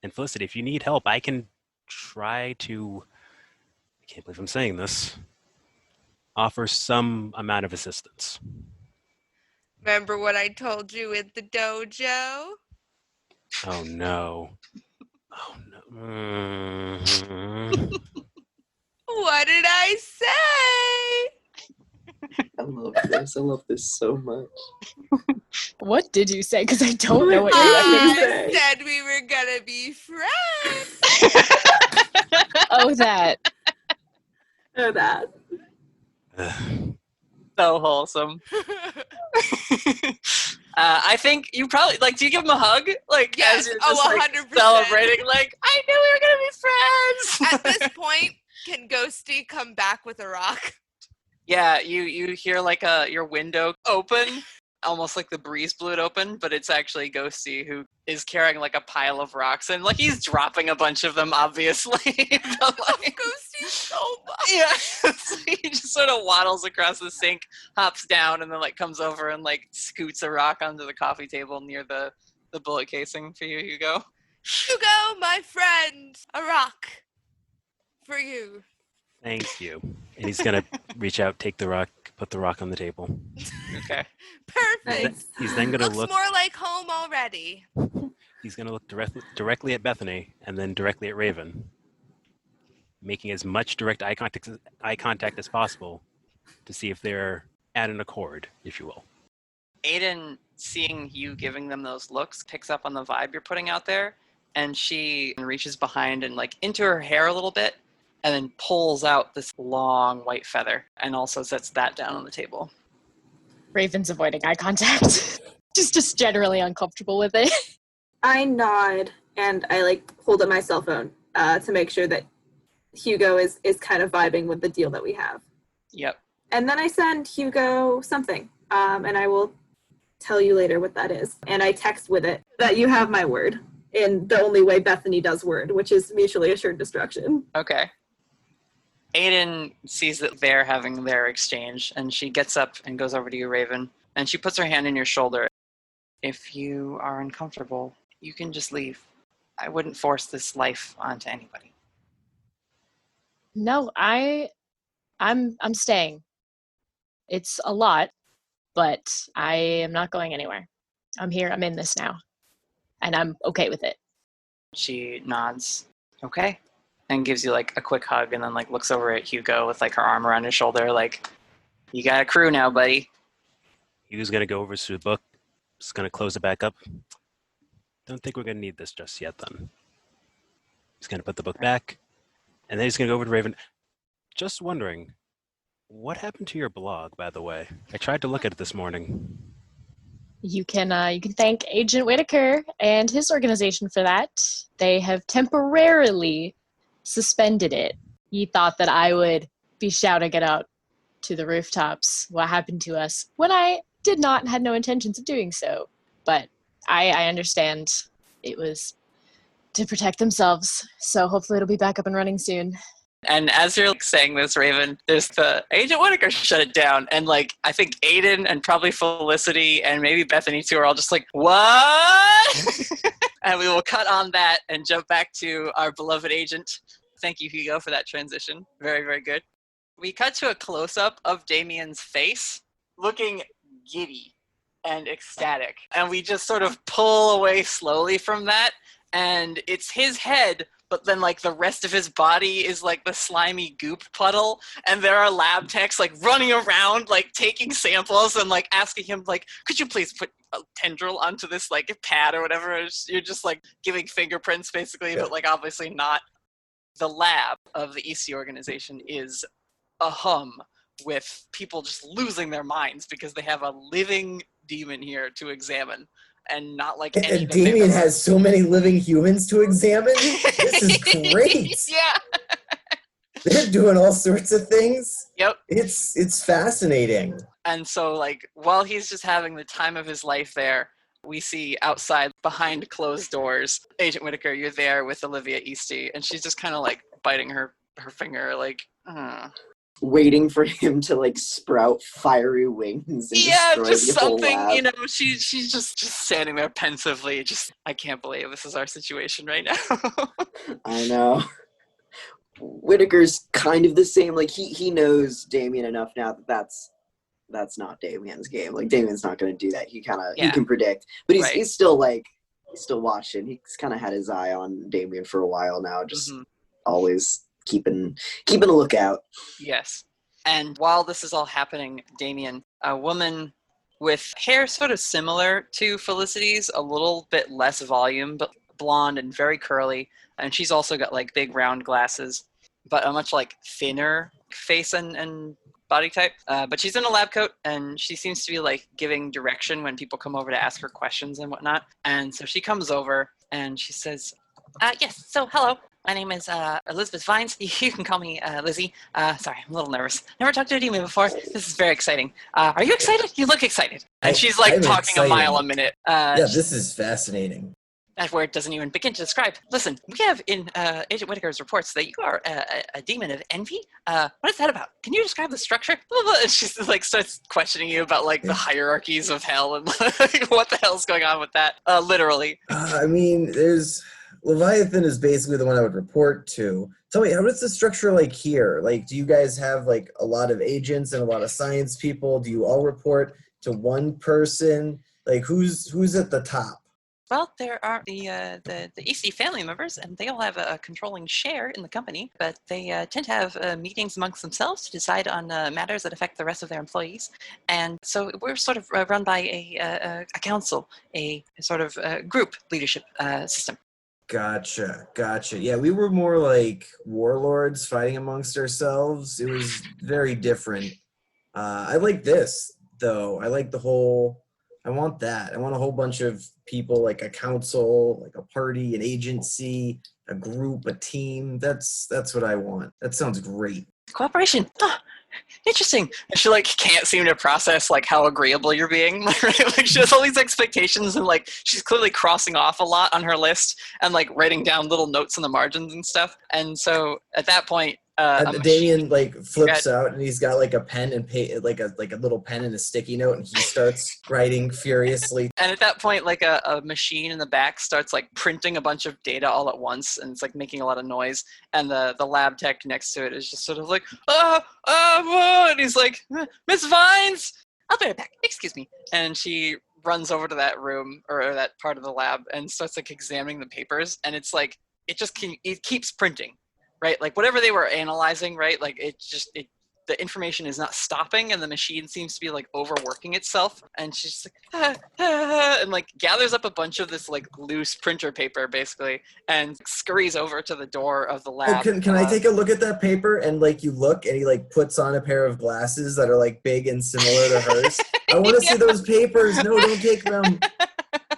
And Felicity, if you need help, I can try to, I can't believe I'm saying this, offer some amount of assistance. Remember what I told you at the dojo? Oh no. Oh no. What did I say? I love this so much. What did you say? Because I don't know what you're I said we were gonna be friends. Oh, that. Oh, that. So wholesome. I think you probably like. Do you give him a hug? Like Yes. as you're just 100%. celebrating. Like I knew we were gonna be friends. At this point, can Ghosty come back with a rock? Yeah, you hear like your window open, almost like the breeze blew it open, but it's actually Ghosty who is carrying like a pile of rocks and like he's dropping a bunch of them, obviously. But, like, Ghosty so much. yeah, so he just sort of waddles across the sink, hops down, and then like comes over and like scoots a rock onto the coffee table near the bullet casing for you, Hugo. Hugo, my friend, a rock for you. Thank you. And he's gonna reach out, take the rock, put the rock on the table. Okay. Perfect. He's then gonna Looks look. more like home already. He's gonna look directly at Bethany and then directly at Raven, making as much direct eye contact as possible to see if they're at an accord, if you will. Aidan, seeing you giving them those looks, picks up on the vibe you're putting out there, and she reaches behind and like into her hair a little bit, and then pulls out this long white feather and also sets that down on the table. Raven's avoiding eye contact. She's just generally uncomfortable with it. I nod and I like hold up my cell phone to make sure that Hugo is kind of vibing with the deal that we have. Yep. And then I send Hugo something, and I will tell you later what that is. And I text with it that you have my word in the only way Bethany does word, which is mutually assured destruction. Okay. Aidan sees that they're having their exchange, and she gets up and goes over to you, Raven, and she puts her hand on your shoulder. If you are uncomfortable, you can just leave. I wouldn't force this life onto anybody. No, I'm staying. It's a lot, but I am not going anywhere. I'm here, I'm in this now. And I'm okay with it. She nods. Okay. And gives you like a quick hug and then like looks over at Hugo with like her arm around his shoulder like, you got a crew now, buddy. Hugo's gonna go over to the book. Just gonna close it back up. Don't think we're gonna need this just yet then. He's gonna put the book back. And then he's gonna go over to Raven. Just wondering, what happened to your blog, by the way? I tried to look at it this morning. You can thank Agent Whittaker and his organization for that. They have temporarily suspended it. He thought that I would be shouting it out to the rooftops what happened to us when I did not and had no intentions of doing so. But I understand it was to protect themselves. So hopefully it'll be back up and running soon. And as you're like, saying this, Raven, there's the Agent Whittaker shut it down. And like, I think Aidan and probably Felicity and maybe Bethany too are all just like, what? And we will cut on that and jump back to our beloved agent. Thank you, Hugo, for that transition. Very, very good. We cut to a close-up of Damien's face, looking giddy and ecstatic. And we just sort of pull away slowly from that. And it's his head, but then like the rest of his body is like the slimy goop puddle. And there are lab techs like running around, like taking samples and like asking him like, could you please put a tendril onto this like pad or whatever? You're just like giving fingerprints basically, but like obviously not. The lab of the Eastey organization is a hum with people just losing their minds because they have a living demon here to examine. And not like any and Damien has so many living humans to examine. This is great. Yeah. They're doing all sorts of things. Yep. It's fascinating. And so like while he's just having the time of his life there, we see outside behind closed doors, Agent Whittaker, you're there with Olivia Eastey, and she's just kind of like biting her finger like, waiting for him to like sprout fiery wings and destroy just the whole something, lab. you know, she's just standing there pensively, just, I can't believe this is our situation right now. I know. Whittaker's kind of the same, like he knows Damien enough now that's not Damien's game. Like Damien's not going to do that. He can predict, but he's still like, he's still watching. He's kind of had his eye on Damien for a while now, just always keeping a lookout. Yes. And while this is all happening, Damien, a woman with hair sort of similar to Felicity's, a little bit less volume, but blonde and very curly. And she's also got like big round glasses, but a much like thinner face and body type, but she's in a lab coat, and she seems to be like giving direction when people come over to ask her questions and whatnot. And so she comes over and she says, yes, so hello. My name is Elizabeth Vines. You can call me Lizzie. Sorry, I'm a little nervous. Never talked to a demon before. This is very exciting. Are you excited? You look excited. And she's like I'm talking excited. a mile a minute. Yeah, this is fascinating. That word doesn't even begin to describe. Listen, we have in Agent Whittaker's reports that you are a demon of envy. What is that about? Can you describe the structure? Blah, blah. And she like starts questioning you about like the hierarchies of hell and like, what the hell's going on with that. Literally. I mean, Leviathan is basically the one I would report to. Tell me, what is the structure like here? Like, do you guys have like a lot of agents and a lot of science people? Do you all report to one person? Like, who's at the top? Well, there are the Eastey family members, and they all have a controlling share in the company, but they tend to have meetings amongst themselves to decide on matters that affect the rest of their employees. And so we're sort of run by a council, a sort of group leadership system. Gotcha. Yeah, we were more like warlords fighting amongst ourselves. It was very different. I like this, though. I like I want that. I want a whole bunch of people, like a council, like a party, an agency, a group, a team. That's what I want. That sounds great. Cooperation. Oh, interesting. And she like can't seem to process like how agreeable you're being. Right? Like she has all these expectations, and like she's clearly crossing off a lot on her list and like writing down little notes in the margins and stuff. And so at that point, Damien like flips out, and he's got like a pen and like a little pen and a sticky note, and he starts writing furiously. And at that point, like a machine in the back starts like printing a bunch of data all at once, and it's like making a lot of noise. And the lab tech next to it is just sort of like, and he's like, Miss Vines, I'll be right back. Excuse me. And she runs over to that room or that part of the lab and starts like examining the papers, and it's like it keeps printing. Right, like whatever they were analyzing, right? Like the information is not stopping, and the machine seems to be like overworking itself. And she's like, and like gathers up a bunch of this like loose printer paper, basically, and scurries over to the door of the lab. Oh, can I take a look at that paper? And like you look, and he like puts on a pair of glasses that are like big and similar to hers. I want to see those papers. No, don't take them.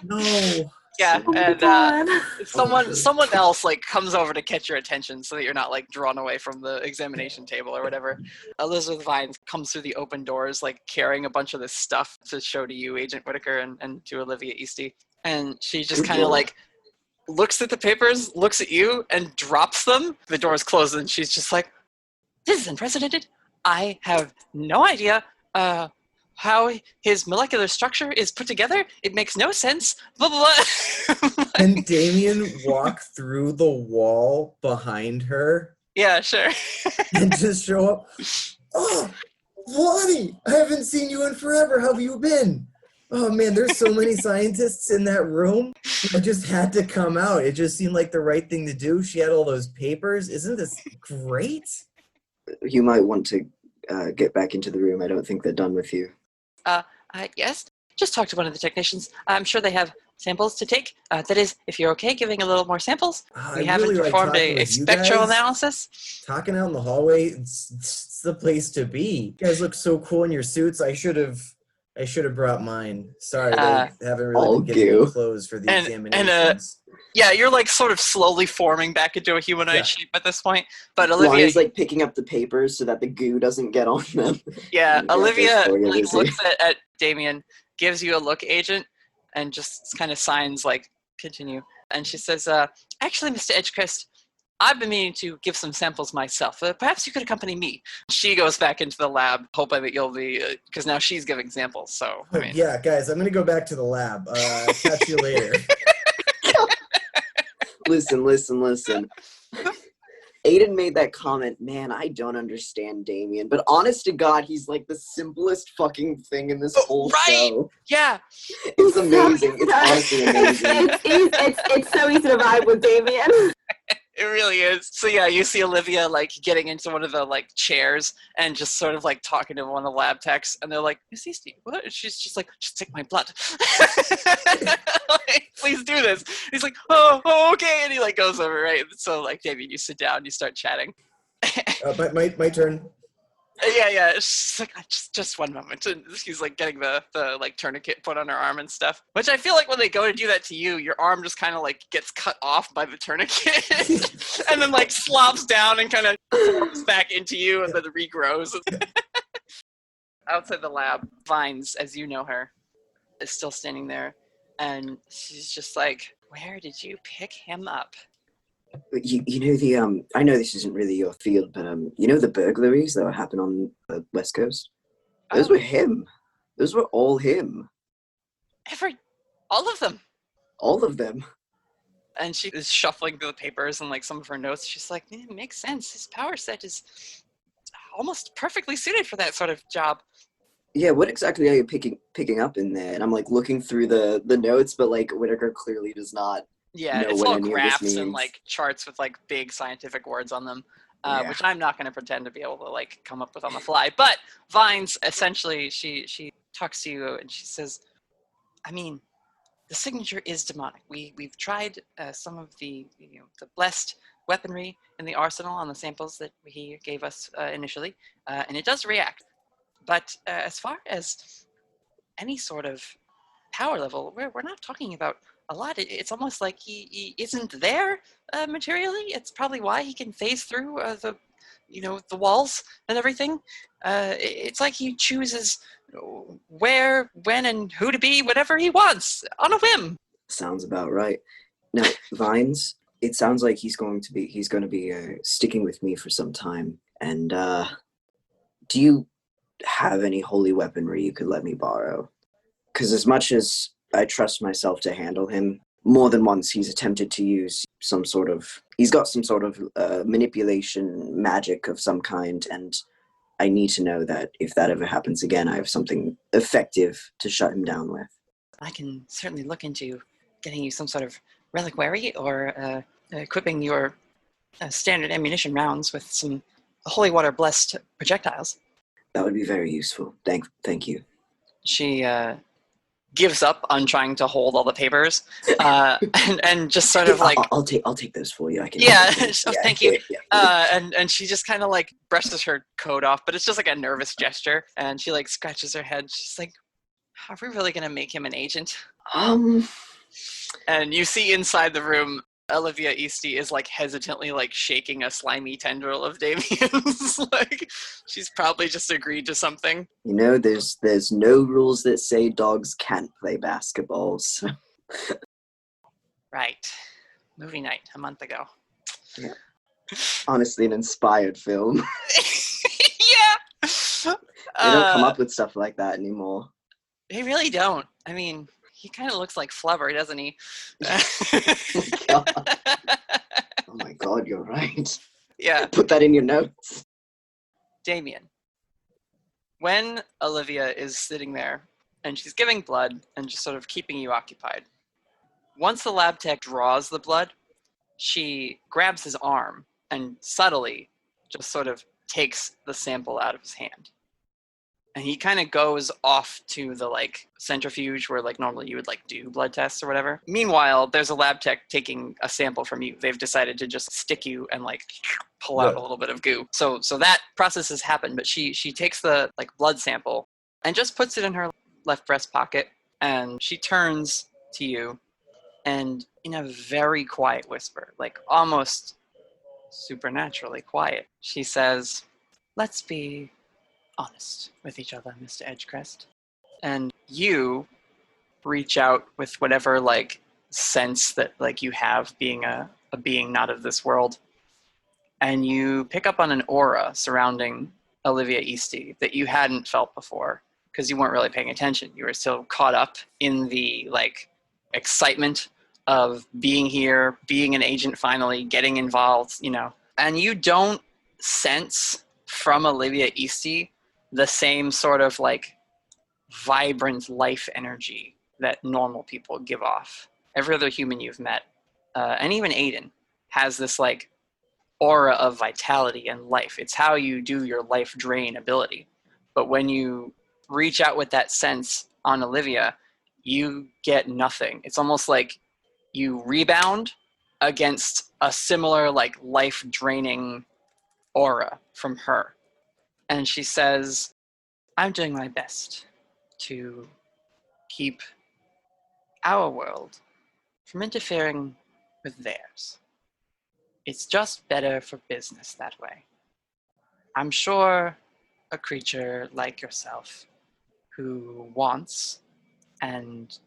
No. Yeah, and someone else like comes over to catch your attention so that you're not like drawn away from the examination table or whatever. Elizabeth Vines comes through the open doors like carrying a bunch of this stuff to show to you, Agent Whittaker, and to Olivia Eastey. And she just kind of like looks at the papers, looks at you, and drops them. The doors close, and she's just like, "This is unprecedented. I have no idea how his molecular structure is put together. It makes no sense. Blah, blah, blah." And Damien walk through the wall behind her. Yeah, sure. And just show up. Oh, Lonnie, I haven't seen you in forever. How have you been? Oh man, there's so many scientists in that room. I just had to come out. It just seemed like the right thing to do. She had all those papers. Isn't this great? You might want to get back into the room. I don't think they're done with you. Yes, just talk to one of the technicians. I'm sure they have samples to take. That is, if you're okay giving a little more samples. We haven't performed a spectral analysis. Talking out in the hallway, it's the place to be. You guys look so cool in your suits. I should have brought mine. Sorry, they haven't really been getting clothes for the examinations. Yeah, you're like sort of slowly forming back into a humanoid shape at this point. But Olivia is like picking up the papers so that the goo doesn't get on them. Yeah, Olivia like, looks at Damien, gives you a look, Agent, and just kind of signs like continue. And she says, actually, Mr. Edgecrest, I've been meaning to give some samples myself. Perhaps you could accompany me. She goes back into the lab, hoping that you'll be, because now she's giving samples. So I mean. Yeah, guys, I'm going to go back to the lab. Catch you later. Listen. Aidan made that comment, man, I don't understand Damien. But honest to God, he's like the simplest fucking thing in this whole show. Yeah. It's amazing. It's honestly amazing. It's so easy to vibe with Damien. It really is. So yeah, you see Olivia like getting into one of the like chairs and just sort of like talking to one of the lab techs, and they're like, "Miss Eastey, what?" And she's just like, "Just take my blood." Like, please do this. He's like, oh, okay, and he like goes over, right? So like, Damien, you sit down, you start chatting. My turn. Yeah. She's like, just one moment. And she's like getting the like tourniquet put on her arm and stuff. Which I feel like when they go to do that to you, your arm just kind of like gets cut off by the tourniquet, and then like slops down and kind of forms back into you, and then regrows. Outside the lab, Vines, as you know her, is still standing there, and she's just like, "Where did you pick him up?" You know the I know this isn't really your field, but you know the burglaries that happen on the West Coast? Those were him. Those were all him. All of them. All of them. And she is shuffling through the papers and like some of her notes. She's like, it makes sense. His power set is almost perfectly suited for that sort of job. Yeah, what exactly are you picking up in there? And I'm like looking through the notes, but like Whittaker clearly does not. Yeah, know it's what all any of this graphs and means. like charts with like big scientific words on them, Yeah. which I'm not going to pretend to be able to like come up with on the fly. But Vines, essentially, she talks to you and she says, I mean, the signature is demonic. We've tried some of the the blessed weaponry in the arsenal on the samples that he gave us initially, and it does react. But as far as any sort of power level, we're not talking about a lot. It's almost like he isn't there materially. It's probably why he can phase through the walls and everything. It's like he chooses where, when, and who to be, whatever he wants on a whim. Sounds about right. Now, Vines, it sounds like he's going to be sticking with me for some time. And do you have any holy weaponry you could let me borrow? Because as much as I trust myself to handle him, more than once he's attempted to use he's got some sort of manipulation magic of some kind, and I need to know that if that ever happens again, I have something effective to shut him down with. I can certainly look into getting you some sort of reliquary or equipping your standard ammunition rounds with some holy water blessed projectiles. That would be very useful. Thank you. She gives up on trying to hold all the papers and just sort of like I'll take those for you. I can. Yeah. Thank you. Yeah. And she just kind of like brushes her coat off, but it's just like a nervous gesture, and she like scratches her head. She's like, are we really gonna make him an agent? And you see inside the room, Olivia Eastey is like hesitantly like shaking a slimy tendril of Damien's. Like she's probably just agreed to something. You know, there's no rules that say dogs can't play basketball. So. Right. Movie night a month ago. Yeah. Honestly, an inspired film. Yeah. They don't come up with stuff like that anymore. They really don't. I mean, he kind of looks like Flubber, doesn't he? Oh my god, you're right. Yeah. Put that in your notes. Damien. When Olivia is sitting there and she's giving blood and just sort of keeping you occupied, once the lab tech draws the blood, she grabs his arm and subtly just sort of takes the sample out of his hand. And he kind of goes off to the like centrifuge where like normally you would like do blood tests or whatever. Meanwhile, there's a lab tech taking a sample from you. They've decided to just stick you and like pull out a little bit of goo. So that process has happened, but she takes the like blood sample and just puts it in her left breast pocket, and she turns to you and in a very quiet whisper, like almost supernaturally quiet, she says, "Let's be honest with each other, Mr. Edgecrest." And you reach out with whatever like sense that like you have being a being not of this world, and you pick up on an aura surrounding Olivia Eastey that you hadn't felt before because you weren't really paying attention. You were still caught up in the like excitement of being here, being an agent finally, getting involved, and you don't sense from Olivia Eastey the same sort of like vibrant life energy that normal people give off. Every other human you've met, and even Aidan, has this like aura of vitality and life. It's how you do your life drain ability. But when you reach out with that sense on Olivia, you get nothing. It's almost like you rebound against a similar like life draining aura from her. And she says, I'm doing my best to keep our world from interfering with theirs. It's just better for business that way. I'm sure a creature like yourself who wants and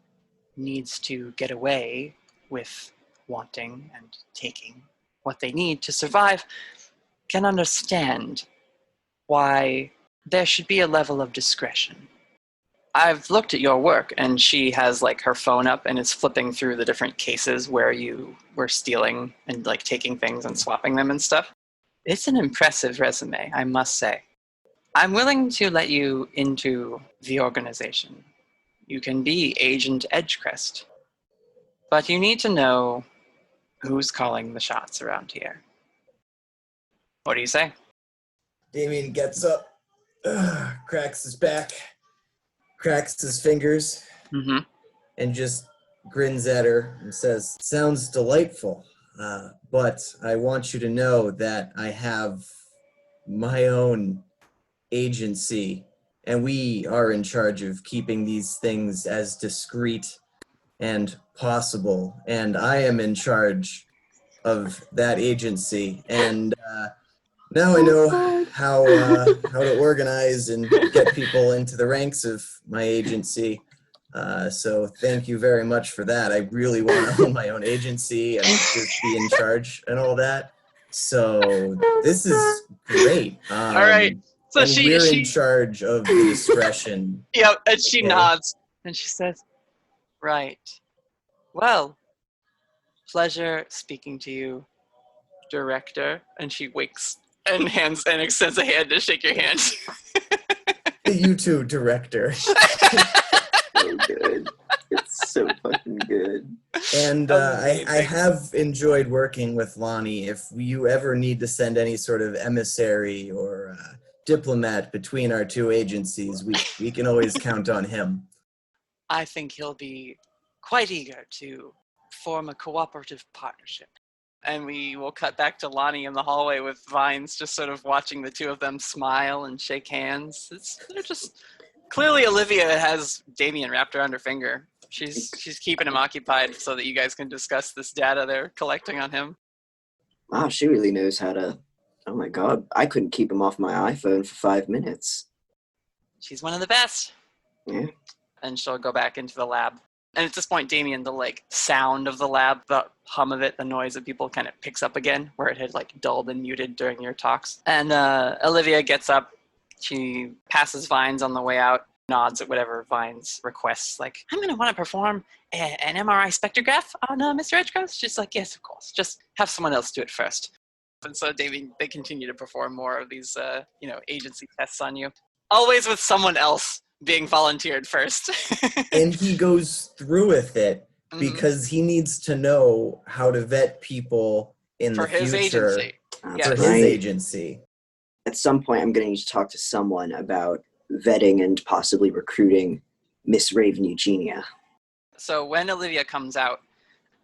needs to get away with wanting and taking what they need to survive can understand why there should be a level of discretion. I've looked at your work, and she has like her phone up and is flipping through the different cases where you were stealing and like taking things and swapping them and stuff. It's an impressive resume, I must say. I'm willing to let you into the organization. You can be Agent Edgecrest, but you need to know who's calling the shots around here. What do you say? Damien gets up, cracks his back, cracks his fingers, and just grins at her and says, sounds delightful, but I want you to know that I have my own agency, and we are in charge of keeping these things as discreet and possible, and I am in charge of that agency, and now I know how to organize and get people into the ranks of my agency. So thank you very much for that. I really want to own my own agency and just be in charge and all that. So this is great. All right. So and we're in charge of the discretion. Yep, and she nods and she says, right. Well, pleasure speaking to you, Director. And she winks and extends a hand to shake your hand. You too, Director. So good. It's so fucking good. And I have enjoyed working with Lonnie. If you ever need to send any sort of emissary or diplomat between our two agencies, we can always count on him. I think he'll be quite eager to form a cooperative partnership. And we will cut back to Lonnie in the hallway with Vines just sort of watching the two of them smile and shake hands. They're just... Clearly Olivia has Damien wrapped around her finger. She's keeping him occupied so that you guys can discuss this data they're collecting on him. Wow, she really knows how to... Oh my god, I couldn't keep him off my iPhone for 5 minutes. She's one of the best. Yeah. And she'll go back into the lab. And at this point, Damien, the like sound of the lab, the hum of it, the noise that people kind of picks up again, where it had like dulled and muted during your talks. And Olivia gets up. She passes Vines on the way out, nods at whatever Vines requests. Like, I'm going to want to perform an MRI spectrograph on Mr. Edgecrest. She's like, yes, of course. Just have someone else do it first. And so they continue to perform more of these, agency tests on you. Always with someone else being volunteered first. And he goes through with it because he needs to know how to vet people in the future. For his agency. For his agency. At some point, I'm going to need to talk to someone about vetting and possibly recruiting Miss Raven Eugenia. So when Olivia comes out,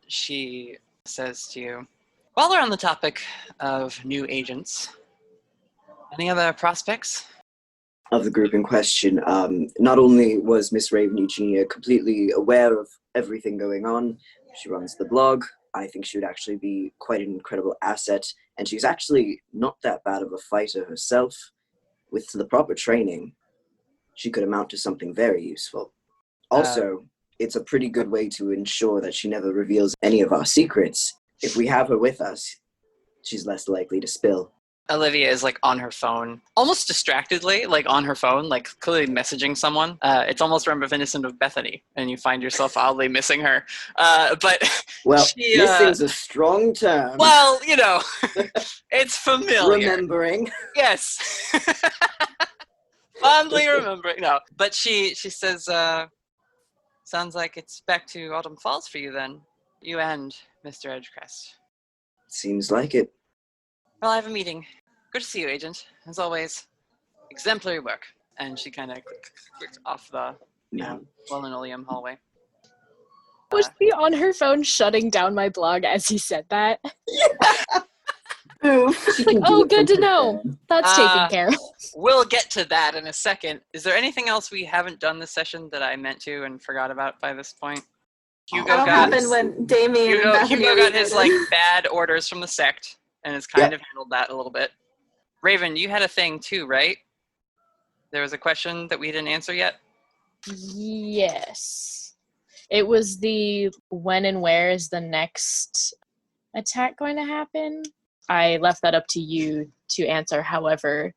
she says to you, while we're on the topic of new agents, any other prospects? Of the group in question, not only was Miss Raven Eugenia completely aware of everything going on, she runs the blog. I think she would actually be quite an incredible asset, and she's actually not that bad of a fighter herself. With the proper training, she could amount to something very useful. Also, it's a pretty good way to ensure that she never reveals any of our secrets. If we have her with us, she's less likely to spill. Olivia is like on her phone, almost distractedly, like on her phone, like clearly messaging someone. It's almost reminiscent of Bethany, and you find yourself oddly missing her. But well, missing's a strong term. Well, it's familiar. Remembering. Yes. Fondly remembering. No, but she says, sounds like it's back to Autumn Falls for you then. You and Mr. Edgecrest. Seems like it. Well, I have a meeting. Good to see you, Agent. As always, exemplary work. And she kind of clicked off the linoleum hallway. Was she on her phone shutting down my blog as he said that? Oof. She can do Oh, it good from to know. Japan. That's taken care of. We'll get to that in a second. Is there anything else we haven't done this session that I meant to and forgot about by this point? Hugo That'll got happen when Damien and Bethany Hugo are got his like reunited. bad orders from the sect and has kind of handled that a little bit. Raven, you had a thing too, right? There was a question that we didn't answer yet. Yes. It was the when and where is the next attack going to happen? I left that up to you to answer however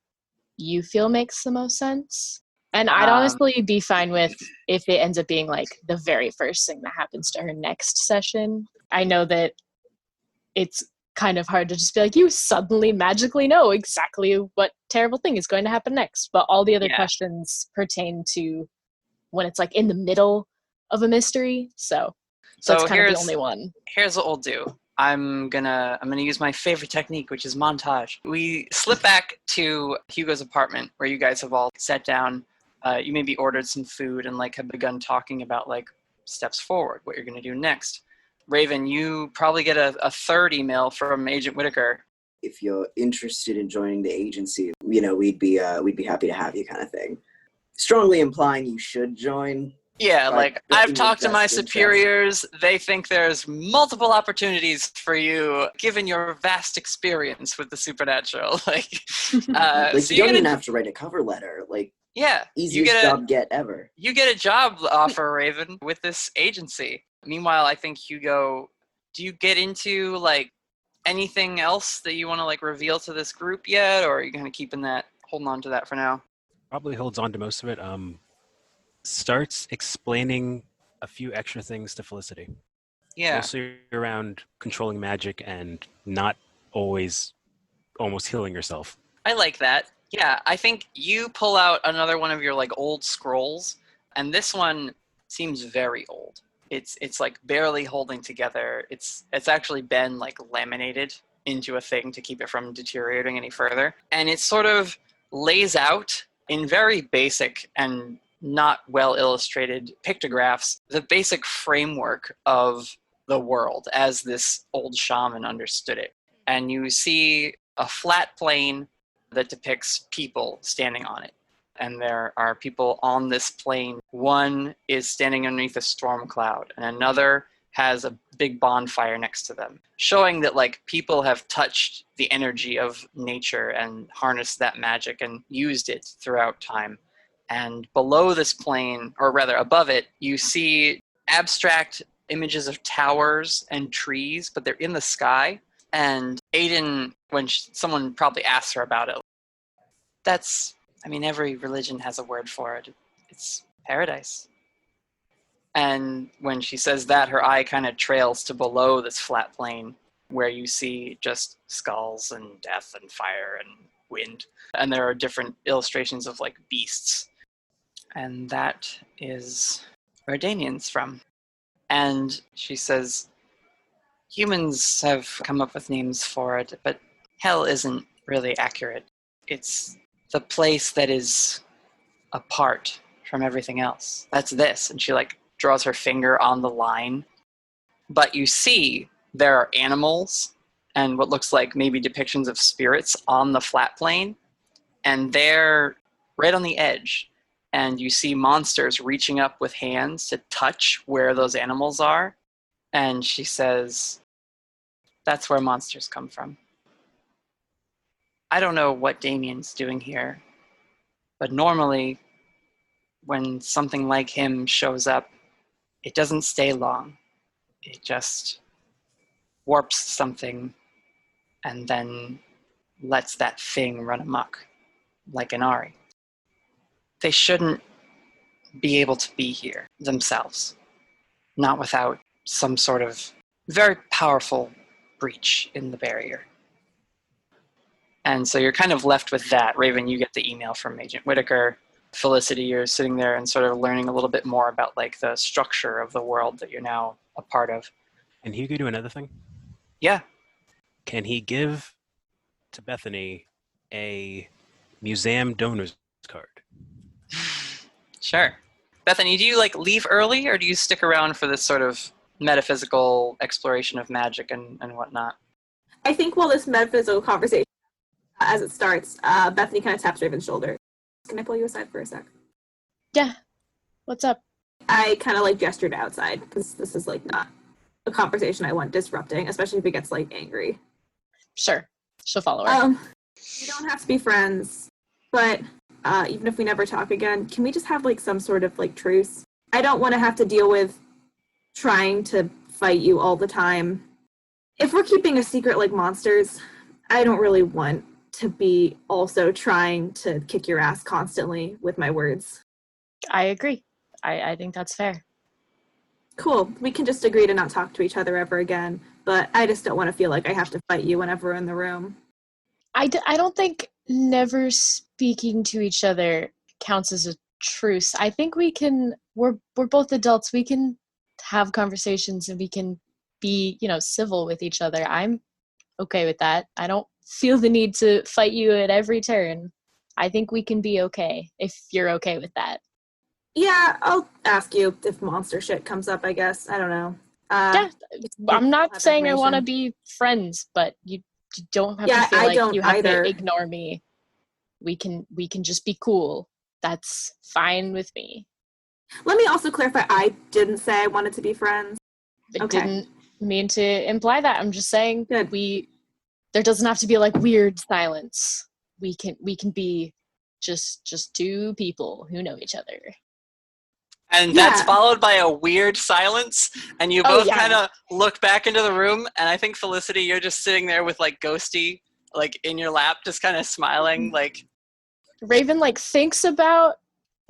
you feel makes the most sense. And I'd honestly be fine with if it ends up being like the very first thing that happens to her next session. I know that it's kind of hard to just be like, you suddenly magically know exactly what terrible thing is going to happen next. But all the other questions pertain to when it's like in the middle of a mystery. So that's kind of the only one. Here's what we'll do. I'm gonna use my favorite technique, which is montage. We slip back to Hugo's apartment where you guys have all sat down. You maybe ordered some food and like have begun talking about like steps forward, what you're gonna do next. Raven, you probably get a third email from Agent Whittaker. If you're interested in joining the agency, we'd be happy to have you, kind of thing. Strongly implying you should join. Yeah, like I've talked to my superiors. They think there's multiple opportunities for you, given your vast experience with the supernatural. Like, so you don't even have to write a cover letter. Like, easiest job get ever. You get a job offer, Raven, with this agency. Meanwhile, I think Hugo, do you get into like anything else that you want to like reveal to this group yet, or are you kind of holding on to that for now? Probably holds on to most of it. Starts explaining a few extra things to Felicity. Yeah. Mostly around controlling magic and not always almost healing yourself. I like that. Yeah, I think you pull out another one of your like old scrolls, and this one seems very old. It's like barely holding together. It's actually been like laminated into a thing to keep it from deteriorating any further. And it sort of lays out in very basic and not well illustrated pictographs the basic framework of the world as this old shaman understood it. And you see a flat plane that depicts people standing on it. And there are people on this plane. One is standing underneath a storm cloud, and another has a big bonfire next to them, showing that like people have touched the energy of nature and harnessed that magic and used it throughout time. And below this plane, or rather above it, you see abstract images of towers and trees, but they're in the sky. And Aidan, when someone probably asks her about it, every religion has a word for it. It's paradise. And when she says that, her eye kind of trails to below this flat plane where you see just skulls and death and fire and wind. And there are different illustrations of like beasts. And that is where Damien's from. And she says, humans have come up with names for it, but hell isn't really accurate. It's the place that is apart from everything else. That's this. And she like draws her finger on the line. But you see there are animals and what looks like maybe depictions of spirits on the flat plane. And they're right on the edge. And you see monsters reaching up with hands to touch where those animals are. And she says, that's where monsters come from. I don't know what Damien's doing here, but normally when something like him shows up, it doesn't stay long. It just warps something and then lets that thing run amok, like an Ari. They shouldn't be able to be here themselves, not without some sort of very powerful breach in the barrier. And so you're kind of left with that. Raven, you get the email from Agent Whittaker. Felicity, you're sitting there and sort of learning a little bit more about like the structure of the world that you're now a part of. Can Hugo do another thing? Yeah. Can he give to Bethany a museum donor's card? Sure. Bethany, do you like leave early or do you stick around for this sort of metaphysical exploration of magic and whatnot? I think while this metaphysical conversation, as it starts, Bethany kind of taps Raven's shoulder. Can I pull you aside for a sec? Yeah. What's up? I kind of like gestured outside because this is like not a conversation I want disrupting, especially if it gets like angry. Sure. She'll follow her. We don't have to be friends, but even if we never talk again, can we just have like some sort of like truce? I don't want to have to deal with trying to fight you all the time. If we're keeping a secret like monsters, I don't really want to be also trying to kick your ass constantly with my words. I agree. I think that's fair. Cool. We can just agree to not talk to each other ever again, but I just don't want to feel like I have to fight you whenever we're in the room. I don't think never speaking to each other counts as a truce. I think we're both adults. We can have conversations and we can be, civil with each other. I'm okay with that. I don't feel the need to fight you at every turn. I think we can be okay if you're okay with that. Yeah, I'll ask you if monster shit comes up, I guess. I don't know. Yeah, I'm not saying I want to be friends, but you don't have to feel like you have to ignore me. We can just be cool. That's fine with me. Let me also clarify, I didn't say I wanted to be friends. I didn't mean to imply that. I'm just saying that there doesn't have to be like weird silence. We can be just two people who know each other. And that's followed by a weird silence, and you both kind of look back into the room, and I think, Felicity, you're just sitting there with, like, Ghosty, like, in your lap, just kind of smiling, like... Raven, like, thinks about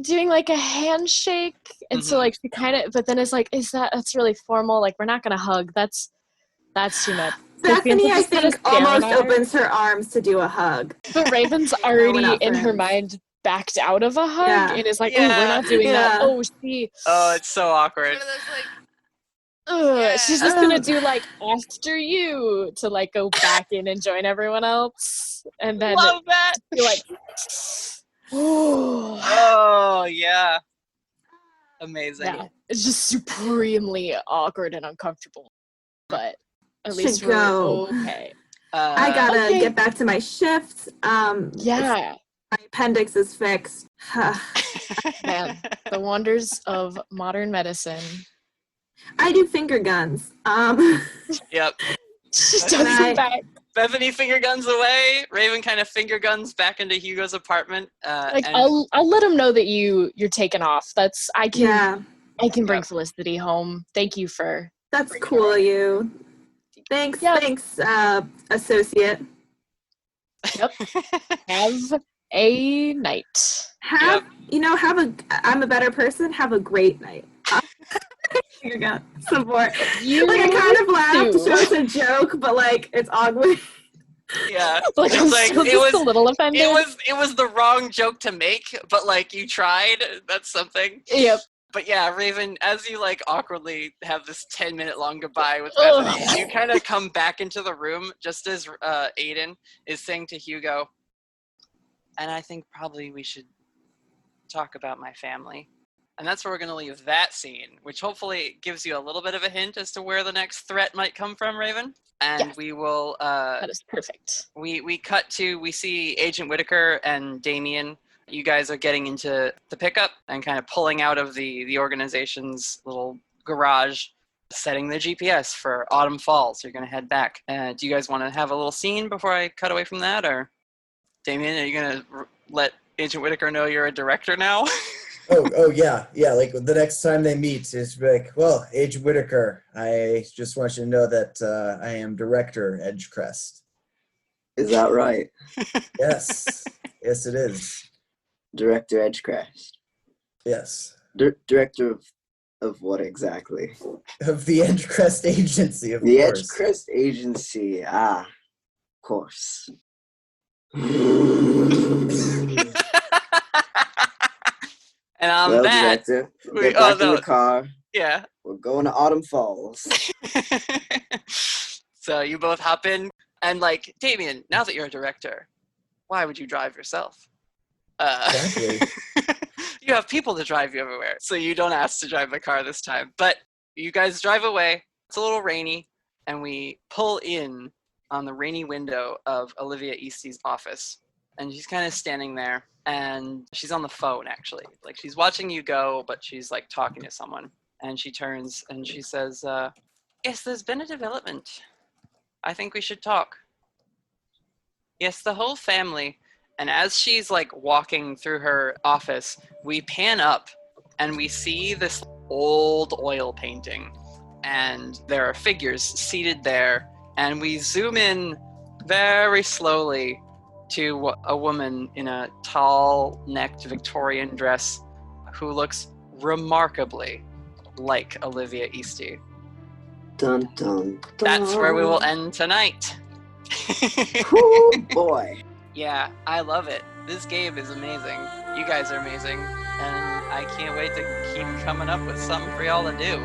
doing, like, a handshake, and so, like, she kind of... But then it's like, that's really formal, like, we're not gonna hug, that's too much. Bethany, I think, almost opens her arms to do a hug. But Raven's already, in her mind, backed out of a hug and is like, oh, we're not doing that. Oh, oh, it's so awkward. One of those, like, she's just gonna do like after you to like go back in and join everyone else, and then love that. You're like, oh yeah, amazing. Yeah, it's just supremely awkward and uncomfortable, but at least we're okay. I gotta get back to my shift. My appendix is fixed. Man, the wonders of modern medicine. I do finger guns. Yep. Bethany finger guns away. Raven kind of finger guns back into Hugo's apartment. I'll let him know that you're taking off. I can bring Felicity home. Thank you for. That's cool, you. Thanks, associate. Yep. Have a night. I'm a better person. Have a great night. Finger gun support. I kind of laughed. So it's a joke, but like it's awkward. Yeah, like I'm still just a little offended. It was the wrong joke to make, but like you tried. That's something. Yep. But yeah, Raven, as you like awkwardly have this 10-minute long goodbye with Bethany, you kind of come back into the room just as Aidan is saying to Hugo, and I think probably we should talk about my family. And that's where we're going to leave that scene, which hopefully gives you a little bit of a hint as to where the next threat might come from, Raven. And we will... that is perfect. We cut to, we see Agent Whittaker and Damien. You guys are getting into the pickup and kind of pulling out of the organization's little garage, setting the GPS for Autumn Falls. You're going to head back. Do you guys want to have a little scene before I cut away from that? Or, Damien, are you going to let Agent Whittaker know you're a director now? yeah. Like the next time they meet, it's like, well, Agent Whittaker, I just want you to know that I am Director Edgecrest. Is that right? Yes, yes, it is. Director Edgecrest. Yes. Director of what exactly? Of the Edgecrest Agency, of the course. The Edgecrest Agency. Of course. And on that, Director, get back in the car. Yeah. We're going to Autumn Falls. So you both hop in, and like, Damien, now that you're a director, why would you drive yourself? Exactly. You have people to drive you everywhere, so you don't ask to drive the car this time. But you guys drive away. It's a little rainy, and we pull in on the rainy window of Olivia Eastey's office. And she's kind of standing there, and she's on the phone, actually. Like, she's watching you go, but she's, like, talking to someone. And she turns and she says, yes, there's been a development. I think we should talk. Yes, the whole family. And as she's, like, walking through her office, we pan up, and we see this old oil painting. And there are figures seated there. And we zoom in very slowly to a woman in a tall-necked Victorian dress who looks remarkably like Olivia Eastey. Dun, dun, dun. That's where we will end tonight. Oh boy. Yeah, I love it. This game is amazing. You guys are amazing. And I can't wait to keep coming up with something for y'all to do.